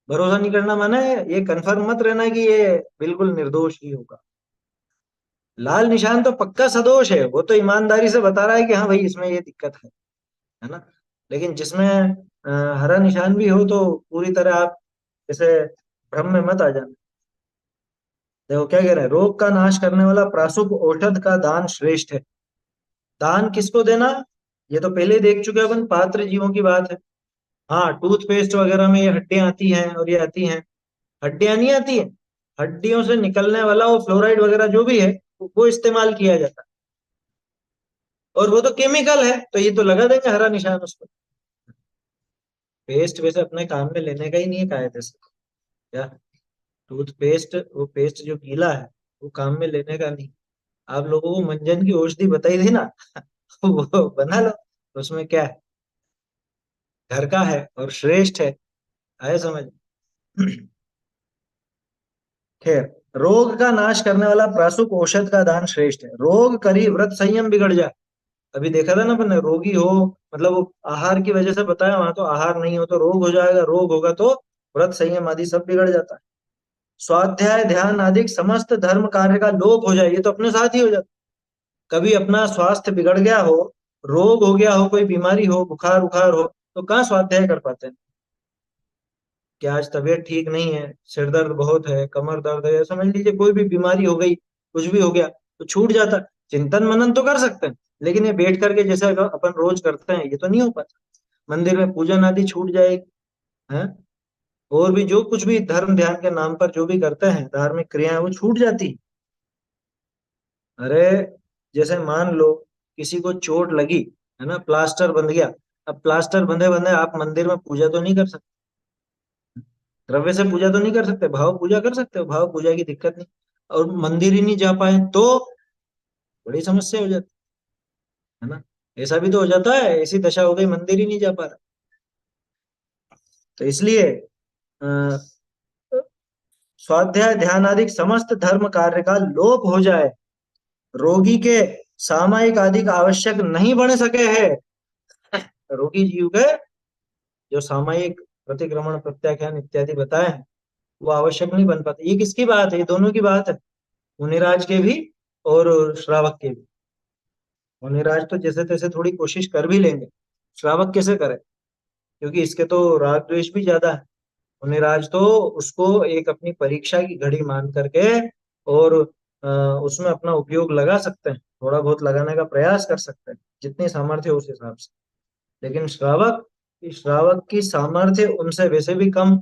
भरोसा नहीं करना माने ये कंफर्म मत रहना कि ये बिल्कुल निर्दोष ही होगा। लाल निशान तो पक्का सदोष है, वो तो ईमानदारी से बता रहा है कि हाँ भाई इसमें ये दिक्कत है ना। लेकिन जिसमें हरा निशान भी हो, तो पूरी तरह आप जैसे भ्रम में मत आ जाना। देखो क्या कह रहे हैं, रोग का नाश करने वाला प्रासुक औषध का दान श्रेष्ठ है। दान किसको देना, ये तो पहले ही देख चुके हैं अपन, पात्र जीवों की बात है। हाँ, टूथपेस्ट वगैरह में ये हड्डियां आती हैं और ये आती हैं। हड्डियां नहीं आती है, हड्डियों से निकलने वाला वो फ्लोराइड वगैरह जो भी है, वो इस्तेमाल किया जाता है। और वो तो केमिकल है, तो ये तो लगा देंगे हरा निशान उस पर। पेस्ट वैसे अपने काम में लेने का ही नहीं है कायदे से। क्या? टूथपेस्ट, वो पेस्ट जो गीला है, वो काम में लेने का नहीं। आप लोगों को मंजन की औषधि बताई थी ना, वो बना लो, उसमें क्या है, घर का है और श्रेष्ठ है। आए समझ? खैर, रोग का नाश करने वाला प्रासुक औषध का दान श्रेष्ठ है। रोग करी व्रत संयम बिगड़ जाए। अभी देखा था ना अपन ने, रोगी हो, मतलब वो आहार की वजह से बताया, वहां तो आहार नहीं हो तो रोग हो जाएगा, रोग होगा तो व्रत संयम आदि सब बिगड़ जाता है। स्वाध्याय ध्यान आदि समस्त धर्म कार्य का लोप हो जाए, ये तो अपने साथ ही हो जाता। कभी अपना स्वास्थ्य बिगड़ गया हो, रोग हो गया हो, कोई बीमारी हो, बुखार उखार हो, तो कहाँ स्वाध्याय कर पाते हैं? कि आज तबीयत ठीक नहीं है, सिर दर्द बहुत है, कमर दर्द है, समझ लीजिए कोई भी बीमारी हो गई, कुछ भी हो गया, तो छूट जाता। चिंतन मनन तो कर सकते हैं, लेकिन ये बैठ करके जैसे अगर अपन रोज करते हैं, ये तो नहीं हो पाता। मंदिर में पूजन आदि छूट जाएगी है, और भी जो कुछ भी धर्म ध्यान के नाम पर जो भी करते हैं धार्मिक क्रियाएं, वो छूट जाती। अरे, जैसे मान लो किसी को चोट लगी, है ना, प्लास्टर बंध गया। अब प्लास्टर बंधे बंधे आप मंदिर में पूजा तो नहीं कर सकते, द्रव्य से पूजा तो नहीं कर सकते, भाव पूजा कर सकते हो, भाव पूजा की दिक्कत नहीं। और मंदिर ही नहीं जा पाए तो बड़ी समस्या हो जाती है ना। ऐसा भी तो हो जाता है, ऐसी दशा हो गई मंदिर ही नहीं जा पा रहा। तो इसलिए अ, स्वाध्याय ध्यान आदि समस्त धर्म कार्य का लोप हो जाए, रोगी के सामायिक आदि का आवश्यक नहीं बन सके है। रोगी जीव के जो सामायिक प्रतिक्रमण प्रत्याख्यान इत्यादि बताए हैं, वो आवश्यक नहीं बन पाते। ये किसकी बात है? ये दोनों की बात है, मुनिराज के भी और श्रावक के भी। मुनिराज तो जैसे तैसे थोड़ी कोशिश कर भी लेंगे, श्रावक कैसे करे? क्योंकि इसके तो राग द्वेष भी ज्यादा है। मुनिराज तो उसको एक अपनी परीक्षा की घड़ी मान करके और उसमें अपना उपयोग लगा सकते हैं, थोड़ा बहुत लगाने का प्रयास कर सकते हैं, जितनी सामर्थ्य हो उस हिसाब से। लेकिन श्रावक, श्रावक की सामर्थ्य उनसे वैसे भी कम।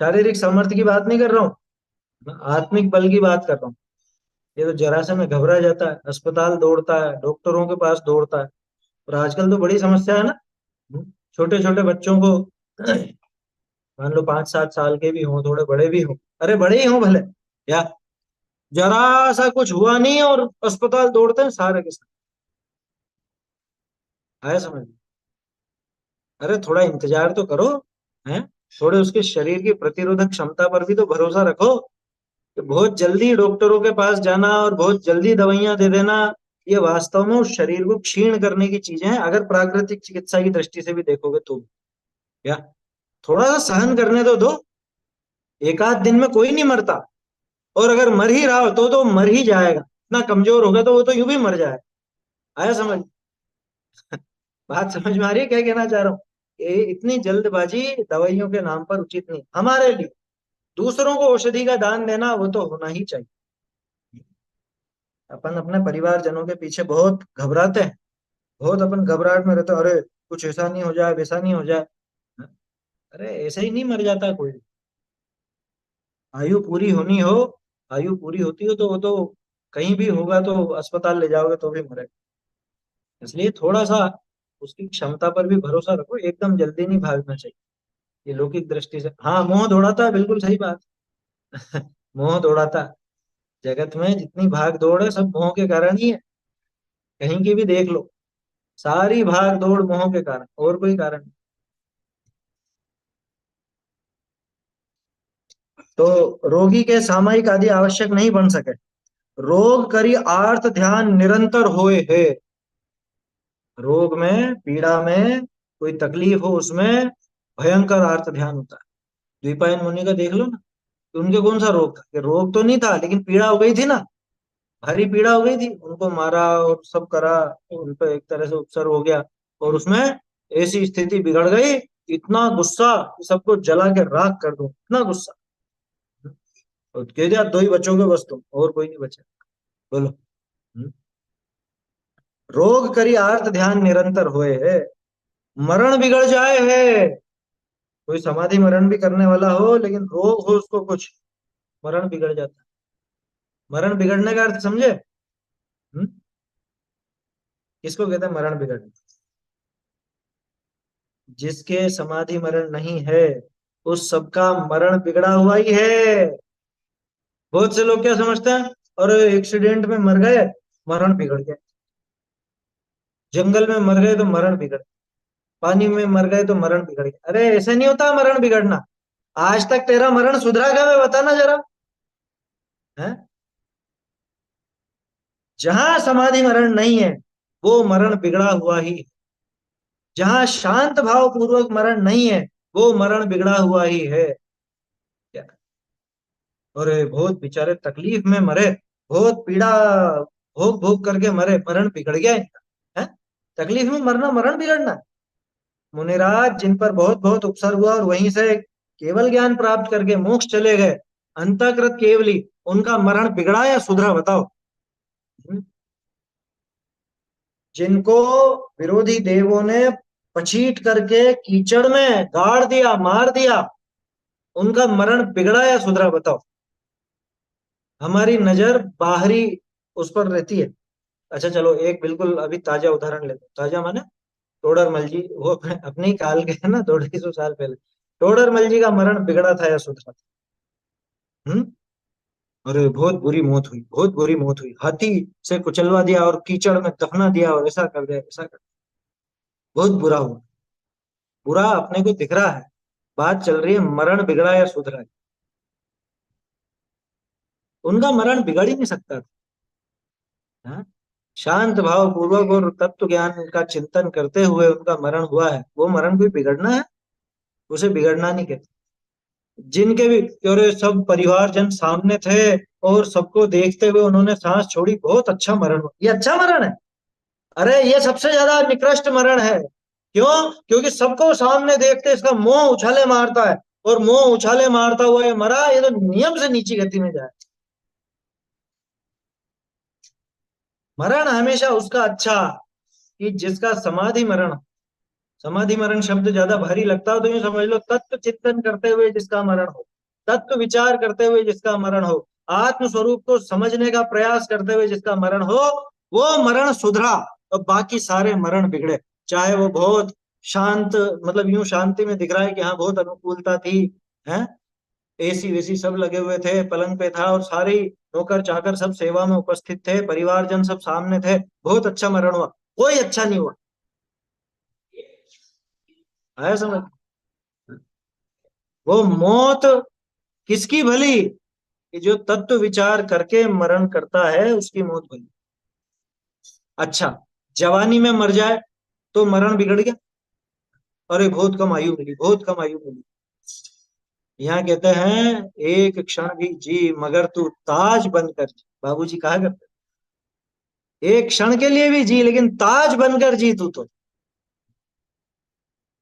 शारीरिक सामर्थ्य की बात नहीं कर रहा हूँ, मैं आत्मिक बल की बात कर रहा हूँ। ये तो जरा से में घबरा जाता है, अस्पताल दौड़ता है, डॉक्टरों के पास दौड़ता है, और आजकल तो बड़ी समस्या है ना, छोटे छोटे बच्चों को, मान लो 5-7 साल के भी हों, थोड़े बड़े भी हों, अरे बड़े ही हों भले, या जरा सा कुछ हुआ नहीं और अस्पताल दौड़ते हैं सारे के सारे। आया समझ में? अरे थोड़ा इंतजार तो करो, हैं? थोड़े उसके शरीर की प्रतिरोधक क्षमता पर भी तो भरोसा रखो, कि बहुत जल्दी डॉक्टरों के पास जाना और बहुत जल्दी दवाइयां दे देना, ये वास्तव में उस शरीर को क्षीण करने की चीजें हैं, अगर प्राकृतिक चिकित्सा की दृष्टि से भी देखोगे तो। क्या, थोड़ा सा सहन करने दो। एक आध दिन में कोई नहीं मरता, और अगर मर ही रहा हो तो मर ही जाएगा, इतना कमजोर होगा तो वो तो यूं भी मर जाएगा। आया समझ? बात समझ में आ रही है क्या कहना चाह रहा हूँ? ये इतनी जल्दबाजी दवाइयों के नाम पर उचित नहीं हमारे लिए। दूसरों को औषधि का दान देना वो तो होना ही चाहिए। अपन अपने परिवारजनों के पीछे बहुत घबराते हैं, बहुत अपन घबराहट में रहते हैं, अरे कुछ ऐसा नहीं हो जाए, वैसा नहीं हो जाए। अरे ऐसे ही नहीं मर जाता कोई। आयु पूरी होनी हो, आयु पूरी होती हो तो वो तो कहीं भी होगा तो अस्पताल ले जाओगे तो भी मरेगा। इसलिए थोड़ा सा उसकी क्षमता पर भी भरोसा रखो, एकदम जल्दी नहीं भागना चाहिए। ये लौकिक दृष्टि से, हाँ मोह दौड़ाता है, बिल्कुल सही बात। मोह दौड़ाता है। जगत में जितनी भाग दौड़ है सब मोह के कारण ही है। कहीं की भी देख लो, सारी भाग दौड़ मोह के कारण, और कोई कारण नहीं। तो रोगी के सामयिक आदि आवश्यक नहीं बन सके, रोग करी आर्त ध्यान निरंतर होए है। रोग में, पीड़ा में, कोई तकलीफ हो उसमें भयंकर आर्त ध्यान होता है। द्विपायन मुनि का देख लो ना, कि उनके कौन सा रोग था, कि रोग तो नहीं था लेकिन पीड़ा हो गई थी ना, भारी पीड़ा हो गई थी, उनको मारा और सब करा, उन पे एक तरह से उपसर्ग हो गया, और उसमें ऐसी स्थिति बिगड़ गई, इतना गुस्सा कि सबको जला के राख कर दूं, इतना गुस्सा। और कह दिया दो ही बचोगे बस तुम, और कोई नहीं बचा। बोलो। हम्म? रोग करी आर्त ध्यान निरंतर होए है, मरण बिगड़ जाए है। कोई समाधि मरण भी करने वाला हो लेकिन रोग हो उसको कुछ, मरण बिगड़ जाता है। मरण बिगड़ने का अर्थ समझे? हम्म? किसको कहते हैं मरण बिगड़ना? जिसके समाधि मरण नहीं है उस सबका मरण बिगड़ा हुआ ही है। बहुत से लोग क्या समझते हैं, और एक्सीडेंट में मर गए, मरण बिगड़ गया। जंगल में मर गए तो मरण बिगड़, पानी में मर गए तो मरण बिगड़ गया। अरे ऐसे नहीं होता मरण बिगड़ना। आज तक तेरा मरण सुधरा क्या, मैं बताना जरा। है? जहां समाधि मरण नहीं है वो मरण बिगड़ा हुआ ही है। जहां शांत भाव पूर्वक मरण नहीं है वो मरण बिगड़ा हुआ ही है। क्या? और बहुत बेचारे तकलीफ में मरे, बहुत पीड़ा भोग भोग करके मरे, मरण बिगड़ गया इनका। है? तकलीफ में मरना मरण बिगड़ना? मुनिराज जिन पर बहुत बहुत उपसर्ग हुआ और वहीं से केवल ज्ञान प्राप्त करके मोक्ष चले गए, अंतःकृत केवली, उनका मरण बिगड़ा या सुधरा बताओ? हम्म? जिनको विरोधी देवों ने पछीट करके कीचड़ में गाड़ दिया, मार दिया, उनका मरण बिगड़ा या सुधरा बताओ? हमारी नजर बाहरी उस पर रहती है। अच्छा चलो एक बिल्कुल अभी ताजा उदाहरण लेते हैं, ताजा माने टोडरमल जी, वो अपने ही काल के है ना, 250 साल पहले। टोडरमल जी का मरण बिगड़ा था या सुधरा था? हम्म? अरे बहुत बुरी मौत हुई, बहुत बुरी मौत हुई, हाथी से कुचलवा दिया और कीचड़ में दफना दिया और ऐसा कर दिया, ऐसा कर, बहुत बुरा हुआ। बुरा अपने को दिख रहा है, बात चल रही है मरण बिगड़ा या सुधरा है। उनका मरण बिगड़ ही नहीं सकता था। हाँ? शांत भाव पूर्वक और तत्व ज्ञान का चिंतन करते हुए उनका मरण हुआ है, वो मरण कोई बिगड़ना है? उसे बिगड़ना नहीं कहते। जिनके भी, और सब परिवारजन सामने थे और सबको देखते हुए उन्होंने सांस छोड़ी, बहुत अच्छा मरण हुआ, ये अच्छा मरण है। अरे ये सबसे ज्यादा निकृष्ट मरण है। क्यों? क्योंकि सबको सामने देखते इसका मोह उछाले मारता है, और मोह उछाले मारता हुआ ये मरा, ये तो नियम से नीची गति में जाए। मरण हमेशा उसका अच्छा, कि जिसका समाधि मरण, समाधि मरण शब्द ज्यादा भारी लगता हो तो यूं समझ लो तत्व चिंतन करते हुए जिसका मरण हो, तत्व विचार करते हुए जिसका मरण हो, आत्म स्वरूप को समझने का प्रयास करते हुए जिसका मरण हो, वो मरण सुधरा। और बाकी सारे मरण बिगड़े। चाहे वो बहुत शांत, मतलब यूं शांति में दिख रहा है कि हाँ बहुत अनुकूलता थी, है, एसी वेसी सब लगे हुए थे, पलंग पे था और सारी नौकर चाकर सब सेवा में उपस्थित थे, परिवारजन सब सामने थे, बहुत अच्छा मरण हुआ, कोई अच्छा नहीं हुआ। आया समझ? वो मौत किसकी भली, कि जो तत्व विचार करके मरण करता है उसकी मौत भली। अच्छा, जवानी में मर जाए तो मरण बिगड़ गया, अरे बहुत कम आयु मिली, बहुत कम आयु मिली। यहाँ कहते हैं एक क्षण भी जी मगर तू ताज बनकर जी, बाबूजी कहा करते एक क्षण के लिए भी जी लेकिन ताज बनकर जी तू तो।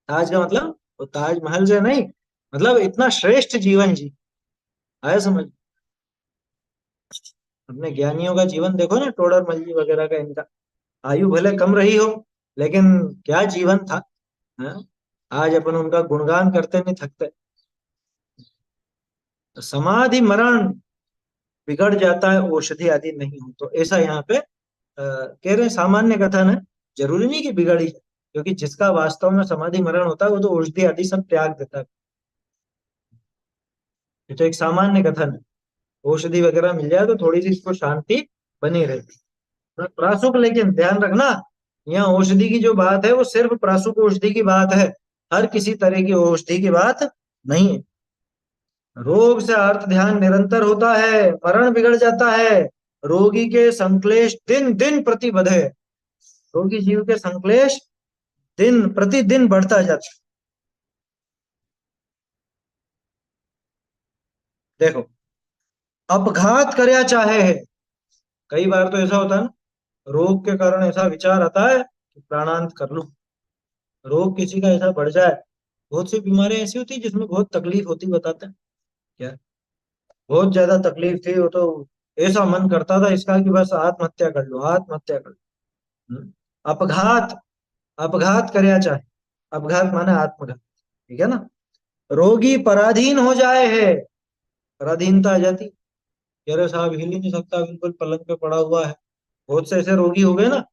ताज का मतलब वो ताजमहल से नहीं, मतलब इतना श्रेष्ठ जीवन जी। आया समझ? अपने ज्ञानियों का जीवन देखो ना, टोडर मल जी वगैरह का, इनका आयु भले कम रही हो लेकिन क्या जीवन था, हाँ? आज अपन उनका गुणगान करते नहीं थकते। समाधि मरण बिगड़ जाता है औषधि आदि नहीं हो तो, ऐसा यहाँ पे कह रहे हैं, सामान्य कथन है, जरूरी नहीं कि बिगड़ ही जाए, क्योंकि जिसका वास्तव में समाधि मरण होता है वो तो औषधि आदि सब त्याग देता है। ये तो एक सामान्य कथन है, औषधि वगैरह मिल जाए तो थोड़ी सी इसको शांति बनी रहती है। प्रासुक, लेकिन ध्यान रखना, यहाँ औषधि की जो बात है वो सिर्फ प्रासुक औषधि की बात है, हर किसी तरह की औषधि की बात नहीं है। रोग से अर्थ ध्यान निरंतर होता है, मरण बिगड़ जाता है, रोगी के संक्लेश दिन दिन प्रति बढ़े, रोगी जीव के संक्लेश दिन प्रतिदिन बढ़ता जाता है। देखो, अपघात करया चाहे है, कई बार तो ऐसा होता है ना, रोग के कारण ऐसा विचार आता है कि प्राणांत कर लूं, रोग किसी का ऐसा बढ़ जाए, बहुत सी बीमारियां ऐसी होती है जिसमें बहुत तकलीफ होती, बताते हैं क्या, बहुत ज्यादा तकलीफ थी वो तो, ऐसा मन करता था इसका कि बस आत्महत्या कर लो, आत्महत्या कर लो। अपघात, अपघात करया चाहे, अपघात माने आत्मघात, ठीक है ना। रोगी पराधीन हो जाए है, पराधीनता आ जाती, कह रहे साहब हिल ही नहीं सकता, बिल्कुल पलंग पे पड़ा हुआ है, बहुत से ऐसे रोगी हो गए ना।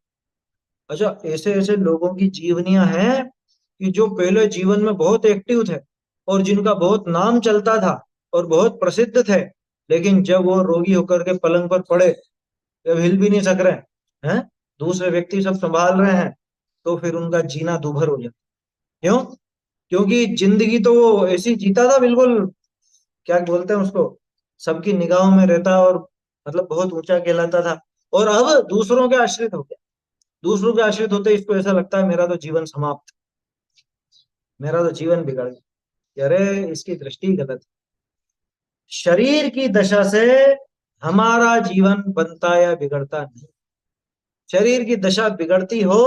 अच्छा, ऐसे ऐसे लोगों की जीवनियां हैं कि जो पहले जीवन में बहुत एक्टिव थे और जिनका बहुत नाम चलता था और बहुत प्रसिद्ध थे, लेकिन जब वो रोगी होकर के पलंग पर पड़े, जब हिल भी नहीं सक रहे हैं, दूसरे व्यक्ति सब संभाल रहे हैं, तो फिर उनका जीना दूभर हो जाता। क्यों? क्योंकि जिंदगी तो वो ऐसी जीता था बिल्कुल, क्या बोलते हैं उसको, सबकी निगाहों में रहता और मतलब बहुत ऊंचा कहलाता था, और अब दूसरों के आश्रित हो गया, दूसरों के आश्रित होते इसको ऐसा लगता है मेरा तो जीवन समाप्त, मेरा तो जीवन बिगड़ गया। अरे इसकी दृष्टि गलत है। शरीर की दशा से हमारा जीवन बनता या बिगड़ता नहीं, शरीर की दशा बिगड़ती हो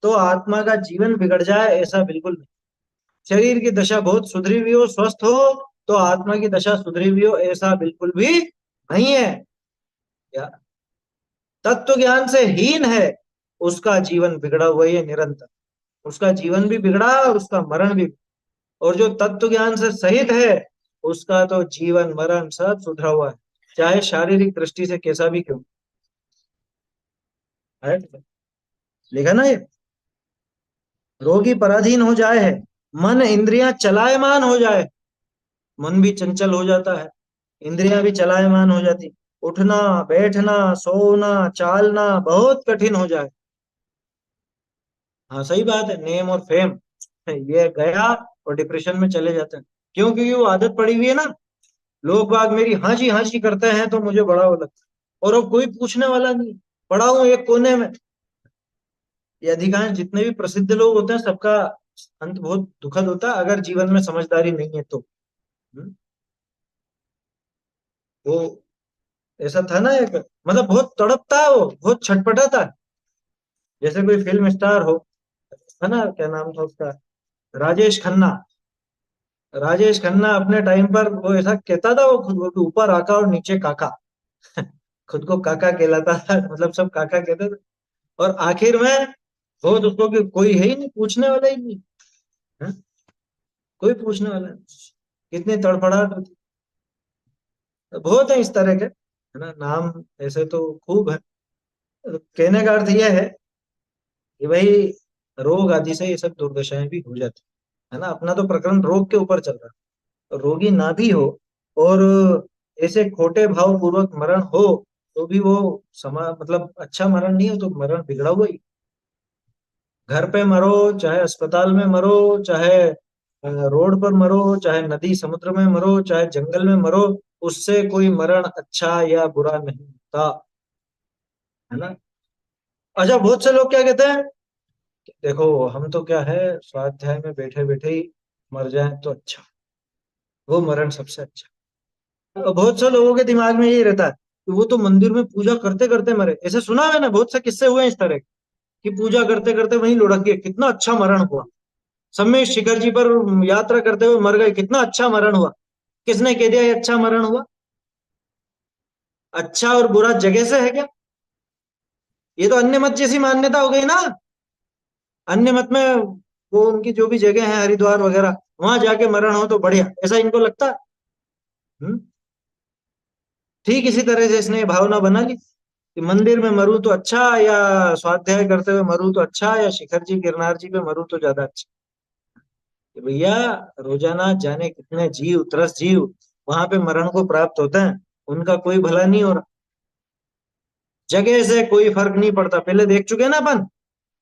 तो आत्मा का जीवन बिगड़ जाए ऐसा बिल्कुल नहीं, शरीर की दशा बहुत सुधरी हुई हो, स्वस्थ हो, तो आत्मा की दशा सुधरी हुई हो ऐसा बिल्कुल भी नहीं है। या तत्व ज्ञान से हीन है उसका जीवन बिगड़ा हुआ ही है निरंतर, उसका जीवन भी बिगड़ा और उसका मरण भी, और जो तत्व ज्ञान से सहित है उसका तो जीवन मरण सब सुधरा हुआ है, चाहे शारीरिक दृष्टि से कैसा भी क्यों है। लिखा ना ये, रोगी पराधीन हो जाए है, मन इंद्रियां चलायमान हो जाए, मन भी चंचल हो जाता है, इंद्रियां भी चलायमान हो जाती, उठना बैठना सोना चालना बहुत कठिन हो जाए। हाँ सही बात है, नेम और फेम ये गया और डिप्रेशन में चले जाते हैं, क्यों? क्योंकि वो आदत पड़ी हुई है ना, लोग बाग मेरी हाँ जी करते हैं तो मुझे बड़ा वो लगता है, और अब कोई पूछने वाला नहीं, पड़ा हूं एक कोने में। ये अधिकांश जितने भी प्रसिद्ध लोग होते हैं सबका अंत बहुत दुखद होता है अगर जीवन में समझदारी नहीं है तो। हम्म, वो ऐसा था ना एक, मतलब बहुत तड़पता है वो, बहुत छटपटाता है, जैसे कोई फिल्म स्टार हो, है ना, क्या नाम था उसका, राजेश खन्ना। राजेश खन्ना अपने टाइम पर वो ऐसा कहता था, वो खुद को ऊपर आका और नीचे काका, खुद को काका कहलाता था, मतलब सब काका कहते थे, और आखिर में बहुत उसको कि कोई है ही नहीं, पूछने वाला ही नहीं है? कोई पूछने वाला नहीं, कितनी तड़फड़ाहट होती। बहुत है इस तरह के, है ना, नाम ऐसे तो खूब है। कहने का अर्थ यह है ये भाई रोग आदि से ये सब दुर्दशाएं भी हो जाती है ना। अपना तो प्रकरण रोग के ऊपर चल रहा है। तो रोगी ना भी हो और ऐसे खोटे भाव पूर्वक मरण हो तो भी वो मतलब अच्छा मरण नहीं हो तो मरण बिगड़ा हुआ ही। घर पे मरो, चाहे अस्पताल में मरो, चाहे रोड पर मरो, चाहे नदी समुद्र में मरो, चाहे जंगल में मरो, उससे कोई मरण अच्छा या बुरा नहीं होता, है ना। अच्छा, बहुत से लोग क्या कहते हैं कि देखो हम तो क्या है, स्वाध्याय में बैठे बैठे ही मर जाए तो अच्छा, वो मरण सबसे अच्छा। और बहुत से लोगों के दिमाग में यही रहता है कि वो तो मंदिर में पूजा करते करते मरे। ऐसे सुना है ना, बहुत से किस्से हुए हैं इस तरह के, कि पूजा करते करते वहीं लुढ़क गए, कितना अच्छा मरण हुआ। समय शिखर जी पर यात्रा करते हुए मर गए, कितना अच्छा मरण हुआ। किसने कह दिया ये अच्छा मरण हुआ? अच्छा और बुरा जगह से है क्या? ये तो अन्य मत जैसी मान्यता हो गई ना। अन्य मत में वो उनकी जो भी जगह है, हरिद्वार वगैरह, वहां जाके मरण हो तो बढ़िया, ऐसा इनको लगता है। हम्म? ठीक इसी तरह से इसने ये भावना बना ली कि मंदिर में मरूं तो अच्छा, या स्वाध्याय करते हुए मरूं तो अच्छा, या शिखर जी गिरनार जी पे मरूं तो ज्यादा अच्छा। कि भैया रोजाना जाने कितने जीव, त्रस्त जीव वहां पे मरण को प्राप्त होते हैं, उनका कोई भला नहीं हो रहा। जगह से कोई फर्क नहीं पड़ता, पहले देख चुके हैं ना अपन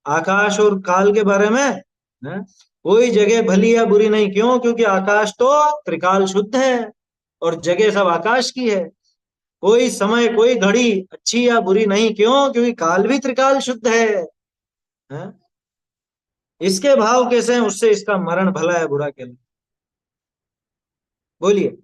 आकाश और काल के बारे में, है? कोई जगह भली या बुरी नहीं, क्यों? क्योंकि आकाश तो त्रिकाल शुद्ध है और जगह सब आकाश की है। कोई समय कोई घड़ी अच्छी या बुरी नहीं, क्यों? क्योंकि काल भी त्रिकाल शुद्ध है? इसके भाव कैसे हैं, उससे इसका मरण भला है बुरा क्या? बोलिए।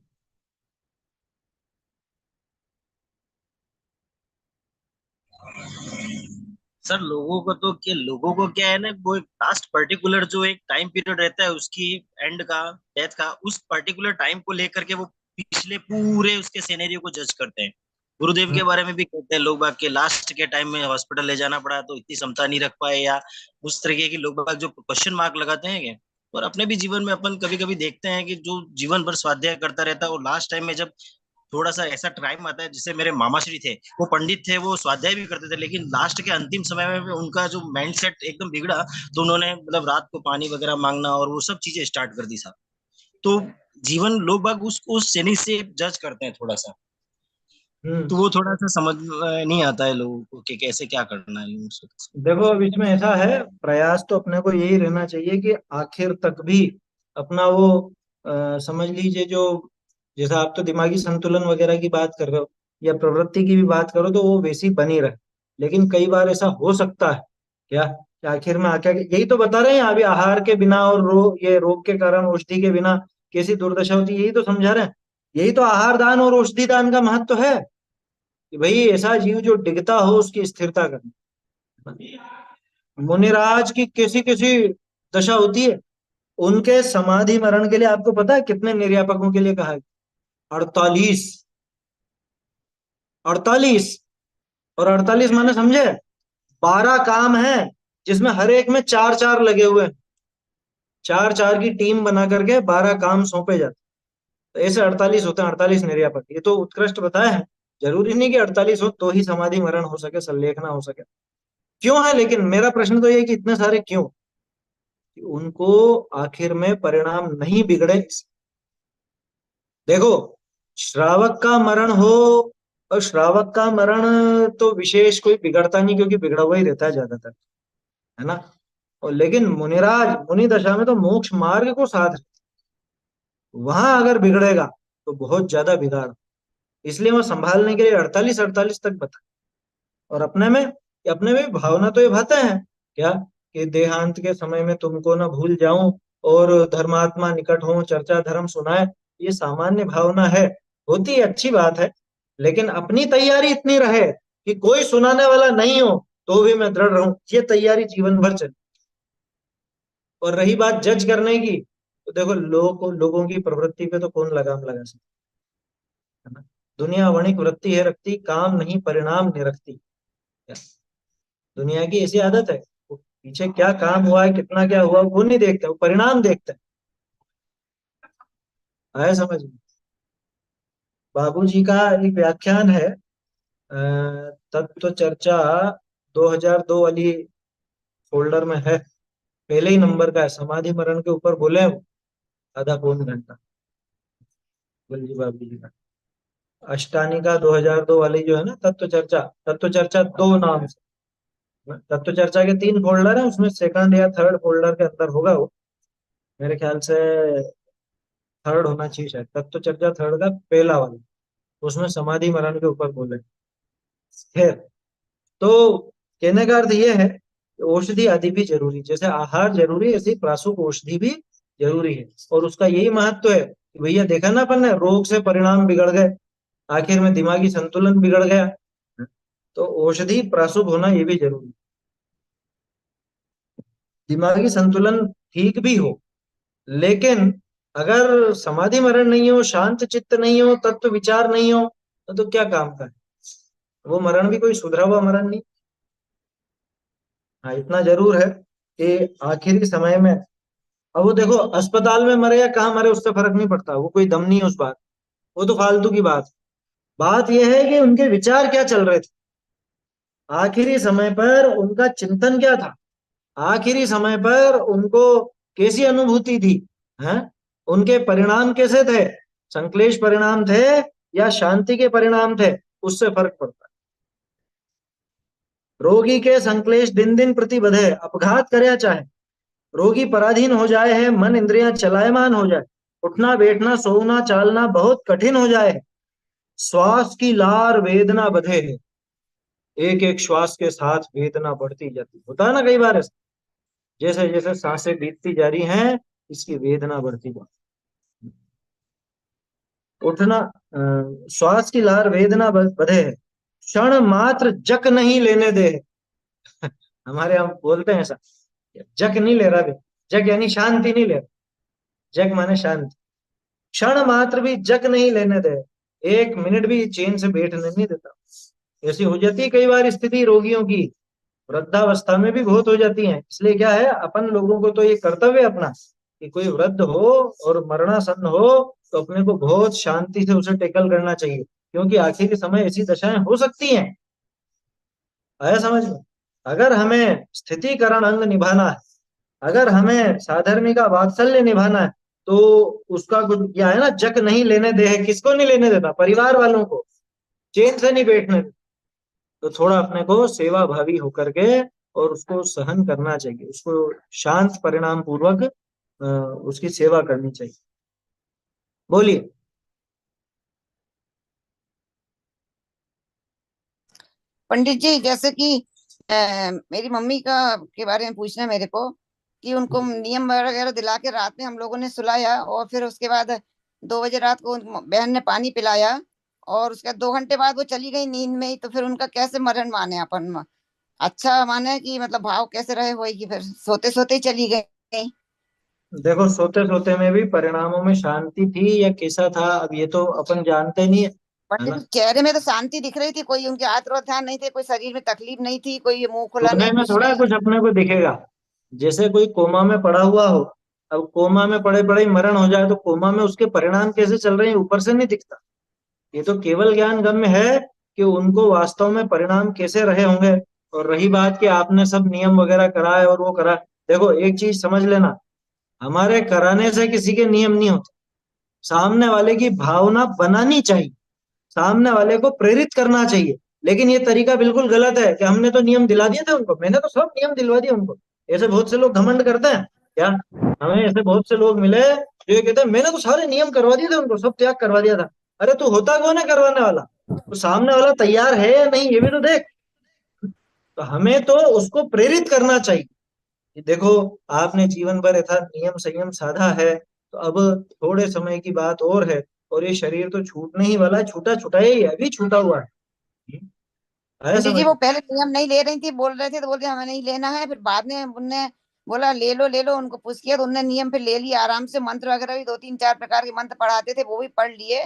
सर लोगों को क्या है ना, वो एक लास्ट पर्टिकुलर जो एक टाइम पीरियड रहता है उसकी, एंड का, डेथ का, उस पर्टिकुलर टाइम को लेकर के वो पिछले पूरे उसके सिनेरियो को जज करते हैं। गुरुदेव हम्म, के बारे में भी कहते हैं लोग बाग के लास्ट के टाइम में हॉस्पिटल ले जाना पड़ा तो इतनी क्षमता नहीं रख पाए, या उस तरीके की लोग बाग जो क्वेश्चन मार्क लगाते हैं क्या। और अपने भी जीवन में अपन कभी कभी देखते हैं कि जो जीवन भर स्वाध्याय करता रहता है वो लास्ट टाइम में जब थोड़ा सा ऐसा टाइम आता है, जैसे मेरे मामा श्री थे, वो पंडित थे, वो स्वाध्याय भी करते थे, लेकिन लास्ट के अंतिम समय में उनका जो माइंड सेट एकदम बिगड़ा, तो उन्होंने मतलब रात को पानी वगैरह मांगना और वो सब चीजें स्टार्ट कर दी साहब। तो जीवन लोग बाग उसको उस श्रेणी से जज करते हैं थोड़ा सा। हम्म। तो वो थोड़ा सा समझ नहीं आता है लोगों को कि कैसे क्या करना है लोगों से। देखो अब इसमें ऐसा है, प्रयास तो अपने को यही रहना चाहिए कि आखिर तक भी अपना वो समझ लीजिए जो, जैसा आप तो दिमागी संतुलन वगैरह की बात कर रहे हो या प्रवृत्ति की भी बात करो, तो वो वैसी बनी रहे। लेकिन कई बार ऐसा हो सकता है क्या कि आखिर में आके यही तो बता रहे हैं अभी, आहार के बिना और ये रोग के कारण औषधि के बिना कैसी दुर्दशा होती है, यही तो समझा रहे हैं। यही तो आहार दान और औषधि दान का महत्व है, कि भाई ऐसा जीव जो डिगता हो उसकी स्थिरता करना। मुनिराज की कैसी कैसी दशा होती है, उनके समाधि मरण के लिए आपको पता है कितने निर्यापकों के लिए कहा है? 48। 48। और 48 माने समझे, 12 काम है जिसमें हर एक में चार चार लगे हुए हैं। चार चार की टीम बना करके 12 काम सौंपे जाते हैं। तो ऐसे 48 होते हैं, 48 निर्यापक, ये तो उत्कृष्ट बताया है। जरूरी नहीं कि 48 हो तो ही समाधि मरण हो सके, संलेखना हो सके। क्यों है, लेकिन मेरा प्रश्न तो ये है कि इतने सारे क्यों, कि उनको आखिर में परिणाम नहीं बिगड़े। देखो, श्रावक का मरण हो, और श्रावक का मरण तो विशेष कोई बिगड़ता नहीं, क्योंकि बिगड़ा हुआ ही रहता है ज्यादातर, है ना। और लेकिन मुनिराज मुनि दशा में तो मोक्ष मार्ग को साध, वहां अगर बिगड़ेगा तो बहुत ज्यादा बिगाड़। इसलिए वो संभालने के लिए 48 48 तक बता। और अपने में भी भावना तो ये भाते हैं क्या, कि देहांत के समय में तुमको न भूल जाऊं और धर्मात्मा निकट हो, चर्चा धर्म सुनाए। ये सामान्य भावना है, होती है, अच्छी बात है। लेकिन अपनी तैयारी इतनी रहे कि कोई सुनाने वाला नहीं हो तो भी मैं दृढ़ रहूं, ये तैयारी जीवन भर चले। और रही बात जज करने की, तो देखो लोगों की प्रवृत्ति पे तो कौन लगाम लगा सकता है ना। दुनिया वणिक वृत्ति है रखती, काम नहीं परिणाम निरखती। दुनिया की ऐसी आदत है, वो पीछे क्या काम हुआ है, कितना क्या हुआ, वो नहीं देखते, वो परिणाम देखते हैं। आया समझ में? बाबूजी का एक व्याख्यान है, तत्व चर्चा 2002 वाली फोल्डर में है, पहले ही नंबर का है, समाधि मरण के ऊपर बोले हैं वो, आधा पौन घंटा। बल्जी बाबू जी का अष्टानिका 2002 वाली जो है ना, तत्व चर्चा, तत्व चर्चा दो नाम से, तत्व चर्चा के 3 फोल्डर है, उसमें सेकंड या थर्ड फोल्डर के अंदर होगा वो, मेरे ख्याल से थर्ड होना चाहिए शायद, तत्व चर्चा थर्ड का पहला वाला, उसमें समाधि मरण के ऊपर बोले। खैर, तो कहने का अर्थ ये है कि औषधि आदि भी जरूरी, जैसे आहार जरूरी है, ऐसे ही प्रासुक औषधि भी जरूरी है। और उसका यही महत्व है कि भैया देखा ना अपन ने, रोग से परिणाम बिगड़ गए, आखिर में दिमागी संतुलन बिगड़ गया, तो औषधि प्रासुक होना ये भी जरूरी। दिमागी संतुलन ठीक भी हो, लेकिन अगर समाधि मरण नहीं हो, शांत चित्त नहीं हो, तत्व विचार नहीं हो, तो क्या काम का है? वो मरण भी कोई सुधरा हुआ मरण नहीं। हाँ, इतना जरूर है कि आखिरी समय में, अब वो देखो अस्पताल में मरे या कहाँ मरे उससे फर्क नहीं पड़ता, वो कोई दम नहीं है उस बात, वो तो फालतू की बात। बात यह है कि उनके विचार क्या चल रहे थे, आखिरी समय पर उनका चिंतन क्या था, आखिरी समय पर उनको कैसी अनुभूति थी, हैं? उनके परिणाम कैसे थे, संक्लेश परिणाम थे या शांति के परिणाम थे, उससे फर्क पड़ता है। रोगी के संक्लेश दिन दिन प्रति बढ़े, अपघात करे चाहे, रोगी पराधीन हो जाए है, मन इंद्रियां चलायमान हो जाए, उठना बैठना सोना चालना बहुत कठिन हो जाए, श्वास की लार वेदना बधे है, एक एक श्वास के साथ वेदना बढ़ती जाती, होता है ना कई बार ऐसा, जैसे जैसे सांसें बीतती जा रही हैं, इसकी वेदना बढ़ती जाती, उठना श्वास की लार वेदना बधे है, क्षण मात्र जक नहीं लेने दे है। हमारे यहाँ बोलते हैं ऐसा, जक नहीं ले रहा बे, जक यानी शांति नहीं ले रहा, जग माने शांति, क्षण मात्र भी जग नहीं लेने दे, एक मिनट भी चैन से बैठने नहीं देता। ऐसी हो जाती है कई बार स्थिति रोगियों की, वृद्धावस्था में भी बहुत हो जाती है। इसलिए क्या है, अपन लोगों को तो ये कर्तव्य है अपना कि कोई वृद्ध हो और मरणासन्न हो तो अपने को बहुत शांति से उसे टेकल करना चाहिए, क्योंकि आखिरी समय ऐसी दशाएं हो सकती हैं। आया समझ में? अगर हमें स्थितिकरण अंग निभाना है, अगर हमें साधर्मिका वात्सल्य निभाना है, तो उसका कुछ क्या है ना, जक नहीं लेने दे है, किसको नहीं लेने देता, परिवार वालों को चैन से नहीं बैठने देता। तो थोड़ा अपने को सेवा भावी होकर के और उसको सहन करना चाहिए, उसको शांत परिणाम पूर्वक उसकी सेवा करनी चाहिए। बोलिए। पंडित जी, जैसे कि मेरी मम्मी का के बारे में पूछना है मेरे को, कि उनको नियम वगैरह दिला के रात में हम लोगों ने सुलाया, और फिर उसके बाद 2 बजे रात को बहन ने पानी पिलाया, और उसके बाद 2 घंटे बाद वो चली गई नींद में ही, तो फिर उनका कैसे मरण माने अपन? अच्छा माने कि मतलब भाव कैसे रहे होगी, फिर सोते सोते ही चली गई? देखो, सोते सोते में भी परिणामों में शांति थी या कैसा था, अब ये तो अपन जानते नहीं है पंडित ना। जी, चेहरे में तो शांति दिख रही थी, कोई उनके हाथ और ध्यान नहीं थे, कोई शरीर में तकलीफ नहीं थी, कोई मुंह खुला सोने नहीं, में कुछ थोड़ा नहीं। कुछ अपने को दिखेगा, जैसे कोई कोमा में पड़ा हुआ हो, अब कोमा में पड़े पड़े ही मरण हो जाए तो कोमा में उसके परिणाम कैसे चल रहे हैं ऊपर से नहीं दिखता। ये तो केवल ज्ञान गम्य है कि उनको वास्तव में परिणाम कैसे रहे होंगे। और रही बात कि आपने सब नियम वगैरह कराए और वो करा, देखो एक चीज समझ लेना, हमारे कराने से किसी के नियम नहीं होते, सामने वाले की भावना बनानी चाहिए, सामने वाले को प्रेरित करना चाहिए। लेकिन ये तरीका बिल्कुल गलत है कि हमने तो नियम दिला दिए थे उनको, मैंने तो सब नियम दिलवा दिए उनको। ऐसे बहुत से लोग घमंड करते हैं क्या? हमें ऐसे बहुत से लोग मिले जो ये कहते हैं मैंने तो सारे नियम करवा दिए थे उनको, सब त्याग करवा दिया था। अरे तू होता कौन है करवाने वाला? तो सामने वाला तैयार है या नहीं ये भी तो देख। तो हमें तो उसको प्रेरित करना चाहिए कि देखो, आपने जीवन भर यथा नियम संयम साधा है, तो अब थोड़े समय की बात और है, और ये शरीर तो छूटने ही वाला है, छूटा छुटाया ही है, अभी छूटा हुआ है। आया पंडित जी, समझ वो में? पहले नियम नहीं ले रही थी, बोल रहे थे तो बोलते हमें नहीं लेना है, फिर बाद में उनने बोला ले लो ले लो, उनको पूछ किया तो उनने नियम फिर ले लिया आराम से। मंत्र वगैरह भी 2 3 4 प्रकार के मंत्र पढ़ाते थे, वो भी पढ़ लिए।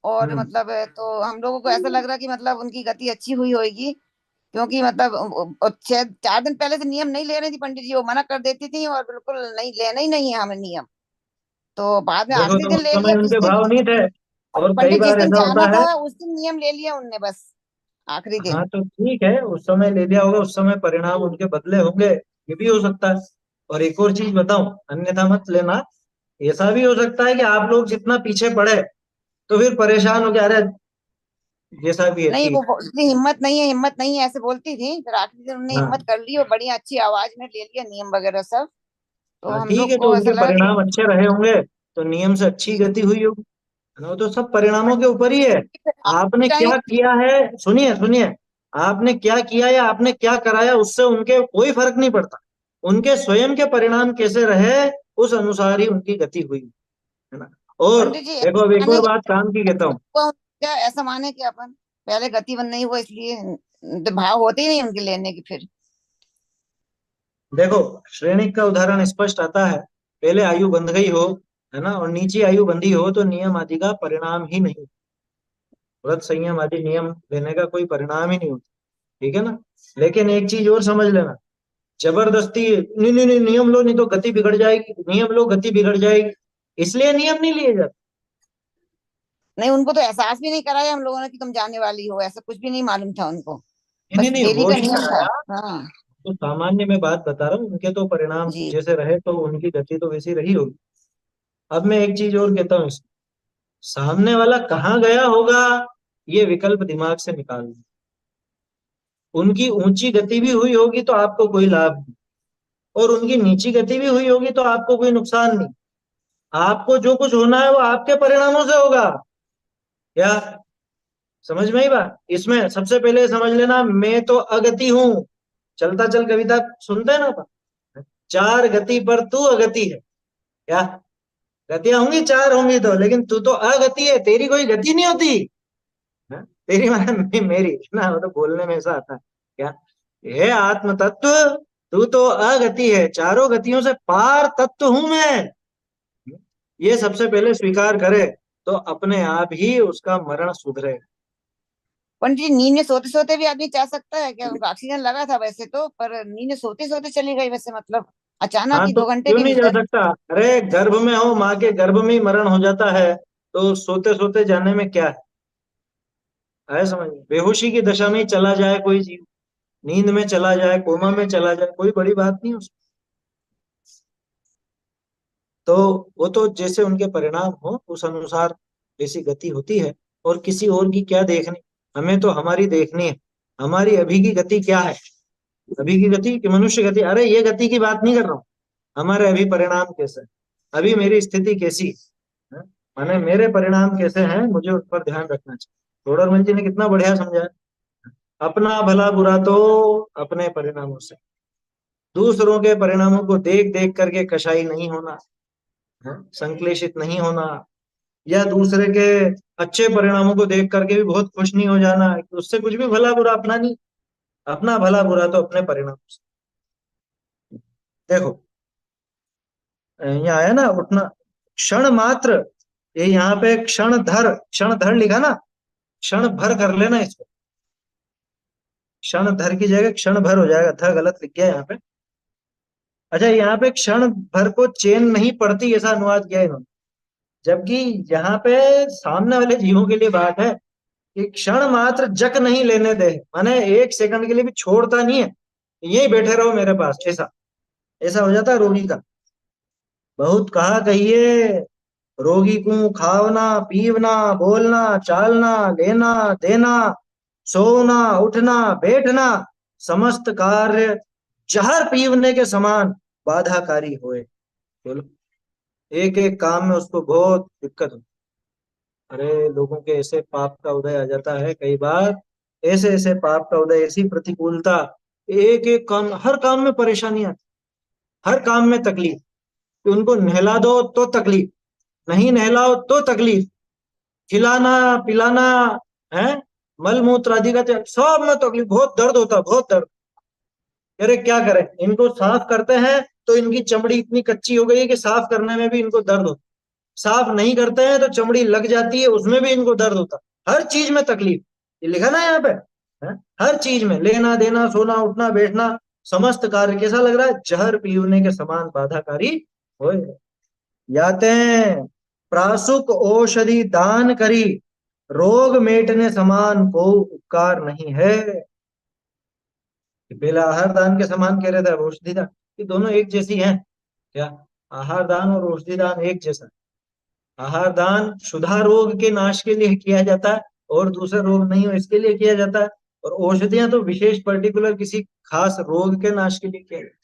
और हम्म। मतलब तो हम लोगों को ऐसा लग रहा कि मतलब उनकी गति अच्छी हुई होगी, क्योंकि मतलब 4 दिन पहले से नियम नहीं ले रही थी पंडित जी, वो मना कर देती थी और बिल्कुल नहीं लेना ही नहीं है हमें नियम। तो बाद में देखो, आखिरी तो दिन उस ले लिया समय जिस उनके दिन, भाव नहीं थे, और कई पंडित जिस बार दिन ऐसा जाना होता है। था उस दिन नियम ले लिया उनने, बस आखिरी दिन। हाँ तो ठीक है, उस समय ले लिया होगा, उस समय परिणाम उनके बदले होंगे। ये भी हो सकता है। और एक और चीज बताऊं, अन्यथा मत लेना, ऐसा भी हो सकता है कि आप लोग जितना पीछे पड़े तो फिर परेशान हो गया, अरे जैसा भी है नहीं, ठीक। इतनी हिम्मत नहीं है, हिम्मत नहीं है ऐसे बोलती थी, फिर आखिरी दिन उन्होंने हिम्मत हाँ कर ली और बढ़िया अच्छी आवाज में ले लिया नियम वगैरह सब। तो हाँ हम ठीक लोग है, तो को ऐसा उनके लगा कि परिणाम अच्छे रहे होंगे, तो नियम से अच्छी गति हुई होगी, है ना? वो तो सब परिणामों के ऊपर ही है। फिर आपने टाइम। क्या किया है, सुनिए सुनिए, आपने क्या किया या आपने क्या कराया उससे उनके कोई फर्क नहीं पड़ता। उनके स्वयं के परिणाम कैसे रहे, उस अनुसार ही उनकी गति हुई, है ना? और पंडित जी देखो, अब ऐसा एक माने और बात काम की कहता हूँ। क्या, ऐसा माने कि अपन पहले गति बन नहीं हुआ इसलिए तो भाव होते ही नहीं उनके लेने की फिर। देखो, श्रेणिक का उदाहरण स्पष्ट आता है। पहले आयु बंध गई हो, है ना, और नीचे आयु बंधी हो, तो नियम आदि का परिणाम ही नहीं, व्रत संयम आदि नियम लेने का कोई परिणाम ही नहीं होता। ठीक है ना? लेकिन एक चीज और समझ लेना, जबरदस्ती नहीं नहीं नहीं नियम लो नहीं तो गति बिगड़ जाएगी, नियम लो गति बिगड़ जाएगी, इसलिए नियम नहीं लिए जाते। नहीं, उनको तो एहसास भी नहीं कराया हम लोगों ने कि तुम जाने वाली हो, ऐसा कुछ भी नहीं मालूम था उनको। नहीं नहीं बस नहीं, डेली वो का नहीं नियम था। कराया। हाँ। तो सामान्य में बात बता रहा हूँ, उनके तो परिणाम जी। जैसे रहे तो उनकी गति तो वैसी रही होगी। अब मैं एक चीज और कहता हूँ, सामने वाला कहाँ गया होगा, ये विकल्प दिमाग से निकाल दो। उनकी ऊंची गति भी हुई होगी तो आपको कोई लाभ नहीं, और उनकी नीची गति भी हुई होगी तो आपको कोई नुकसान नहीं। आपको जो कुछ होना है वो आपके परिणामों से होगा। क्या समझ में ही बात? इसमें सबसे पहले समझ लेना, मैं तो अगति हूं। चलता चल कविता सुनते हैं ना अपन? चार गति पर तू अगति है। क्या गतियां होंगी, चार होंगी तो, लेकिन तू तो अगति है, तेरी कोई गति नहीं होती। हाँ? तेरी माने मेरी ना, वो तो बोलने में ऐसा आता है। क्या हे आत्म तत्व, तू तो अगति है, चारों गतियों से पार तत्व हूं मैं। ये सबसे पहले स्वीकार करे तो अपने आप ही उसका मरण सुधरे। पंडित जी, नींद में सोते सोते भी आदमी चाह सकता है क्या? उनको ऑक्सीजन लगा था वैसे तो, पर नींद में सोते सोते चली गई वैसे, मतलब अचानक हाँ ही तो 2 घंटे क्यों भी नहीं नहीं जा गए। सकता? अरे गर्भ में हो, माँ के गर्भ में ही मरण हो जाता है, तो सोते सोते जाने में क्या है समझ में? बेहोशी की दशा में ही चला जाए कोई जीव, नींद में चला जाए, कोमा में चला जाए, कोई बड़ी बात नहीं उसमें। तो वो तो जैसे उनके परिणाम हो उस अनुसार जैसी गति होती है, और किसी और की क्या देखनी, हमें तो हमारी देखनी है। हमारी अभी की गति क्या है, अभी की गति कि मनुष्य गति, अरे ये गति की बात नहीं कर रहा हूँ, हमारे अभी परिणाम कैसे हैं, अभी मेरी स्थिति कैसी है, माने मेरे परिणाम कैसे हैं, मुझे उस पर ध्यान रखना चाहिए। थोड़रमल जी ने कितना बढ़िया समझाया, अपना भला बुरा तो अपने परिणामों से, दूसरों के परिणामों को देख देख करके कशाई नहीं होना, संक्लेशित नहीं होना, या दूसरे के अच्छे परिणामों को देख करके भी बहुत खुश नहीं हो जाना, उससे कुछ भी भला बुरा अपना नहीं, अपना भला बुरा तो अपने परिणाम से। देखो, यहाँ आया ना उठना, क्षण मात्र, ये यहाँ पे क्षण धर लिखा ना, क्षण भर कर लेना इसको, क्षण धर की जगह क्षण भर हो जाएगा, था गलत लिख गया यहाँ पे। अच्छा, यहाँ पे क्षण भर को चेन नहीं पड़ती ऐसा अनुवाद किया है इन्होंने, जबकि यहाँ पे सामने वाले जीवों के लिए बात है कि क्षण मात्र जक नहीं लेने दे, माने एक सेकंड के लिए भी छोड़ता नहीं है, यही बैठे रहो मेरे पास, ऐसा ऐसा हो जाता है रोगी का। बहुत कहा कहिए, रोगी को खावना पीवना बोलना चालना लेना देना, सोना उठना बैठना, समस्त कार्य जहर पीवने के समान बाधाकारी होए। बोलो, एक एक काम में उसको बहुत दिक्कत हो। अरे लोगों के ऐसे पाप का उदय आ जाता है कई बार, ऐसे ऐसे पाप का उदय, ऐसी प्रतिकूलता, एक एक काम, हर काम में परेशानी आती, हर काम में तकलीफ, कि उनको नहला दो तो तकलीफ, नहीं नहलाओ तो तकलीफ, खिलाना पिलाना है, मल मूत्र आदि का सब में तकलीफ, बहुत दर्द होता है, बहुत दर्द। अरे क्या करें, इनको साफ करते हैं तो इनकी चमड़ी इतनी कच्ची हो गई है कि साफ करने में भी इनको दर्द होता, साफ नहीं करते हैं तो चमड़ी लग जाती है, उसमें भी इनको दर्द होता, हर चीज में तकलीफ। ये लिखा ना यहाँ पे, है? हर चीज में लेना देना सोना उठना बैठना, समस्त कार्य कैसा लग रहा है, जहर पीवने के समान बाधाकारी होए। याते प्रासुक औषधि दान करी, रोग मेटने समान को उपकार नहीं है। कि पहले आहार दान के समान कह रहे थे, अब औषधि दान। ये दोनों एक जैसी हैं क्या? आहार दान और औषधि दान एक जैसा है। आहार दान क्षुधा रोग के नाश के लिए किया जाता है, और दूसरे रोग नहीं हो इसके लिए किया जाता है। और औषधियां तो विशेष पर्टिकुलर किसी खास रोग के नाश के लिए किया जाता है।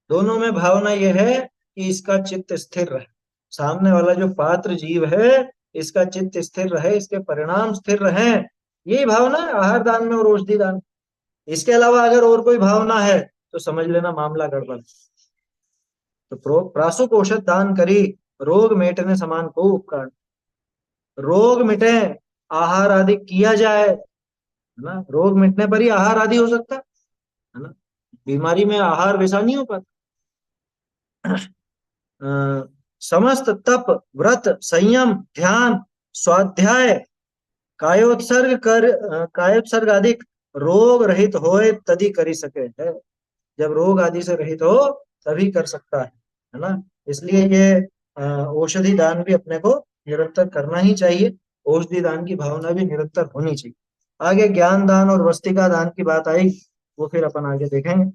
दोनों में भावना यह है कि इसका चित्त स्थिर रहे, सामने वाला जो पात्र जीव है इसका चित्त स्थिर रहे, इसके परिणाम स्थिर रहे। यही भावना है आहार दान में और औषधि दान में। इसके अलावा अगर और कोई भावना है तो समझ लेना मामला गड़बड़ है। तो प्रासुक औषध दान करी, रोग मेटने समान को उपकार। रोग मिटे, आहार आदि किया जाए, है ना? रोग मिटने पर ही आहार आदि हो सकता है ना? बीमारी में आहार वैसा नहीं हो पाता। अ, समस्त तप, व्रत, संयम, ध्यान, स्वाध्याय, कायोत्सर्ग आदि रोग रहित होए तभी करी सके है। जब रोग आदि से रहित हो तभी कर सकता है ना? इसलिए ये औषधि दान भी अपने को निरंतर करना ही चाहिए। औषधि दान की भावना भी निरंतर होनी चाहिए। आगे ज्ञान दान और वस्तिका दान की बात आई, वो फिर अपन आगे देखेंगे।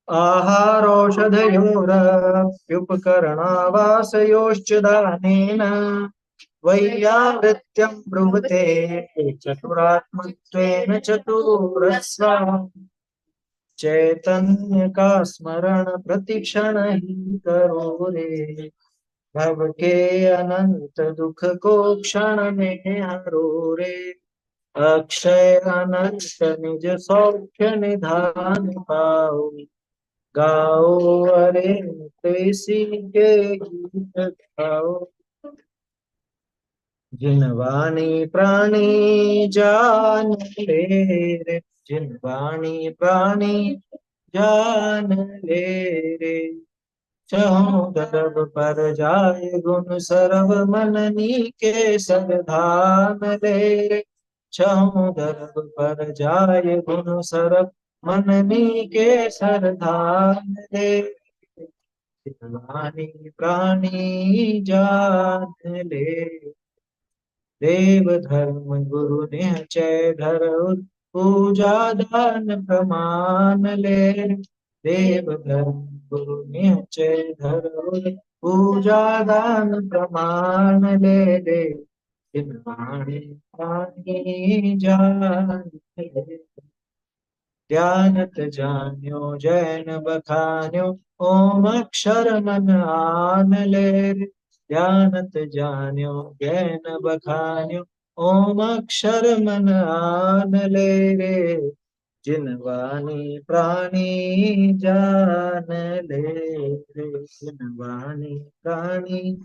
आहारौषधयोरप्युपकरणावासयोश्च दानेन वैयावृत्यं ब्रुवते चतुरात्मत्वेन चतुरस्रा। चैतन्य का स्मरण प्रतिक्षण ही करो रे, भव के अनंत दुख को क्षण में हरो रे। अक्षय अनंत निज सौख्य निधान पाओ, गाओ अरे तुलसी के गीत गाओ। जिन वाणी प्राणी जान ले रे, जिन वाणी प्राणी जान ले रे। चहु दरब पर जाय गुण सरब मननी के सगधान ले रे। चहु दरब पर जाय गुण सरब मननी के सरधान ले। वाणी प्राणी जान ले, देव धर्म गुरु निश्चय धर पूजा दान प्रमाण ले। देव धर्म गुरु निश्चय धर पूजा दान प्रमाण ले ले। जिन वाणी पानी जान ले, ध्यानत जान्यो जैन बखान्यो ओम अक्षर मन आन ले रे। ध्यानत जान्यो जैन बखान्यो ओम अक्षर मन आन ले रे। जिन वाणी प्राणी जान ले रे, जिन वाणी प्राणी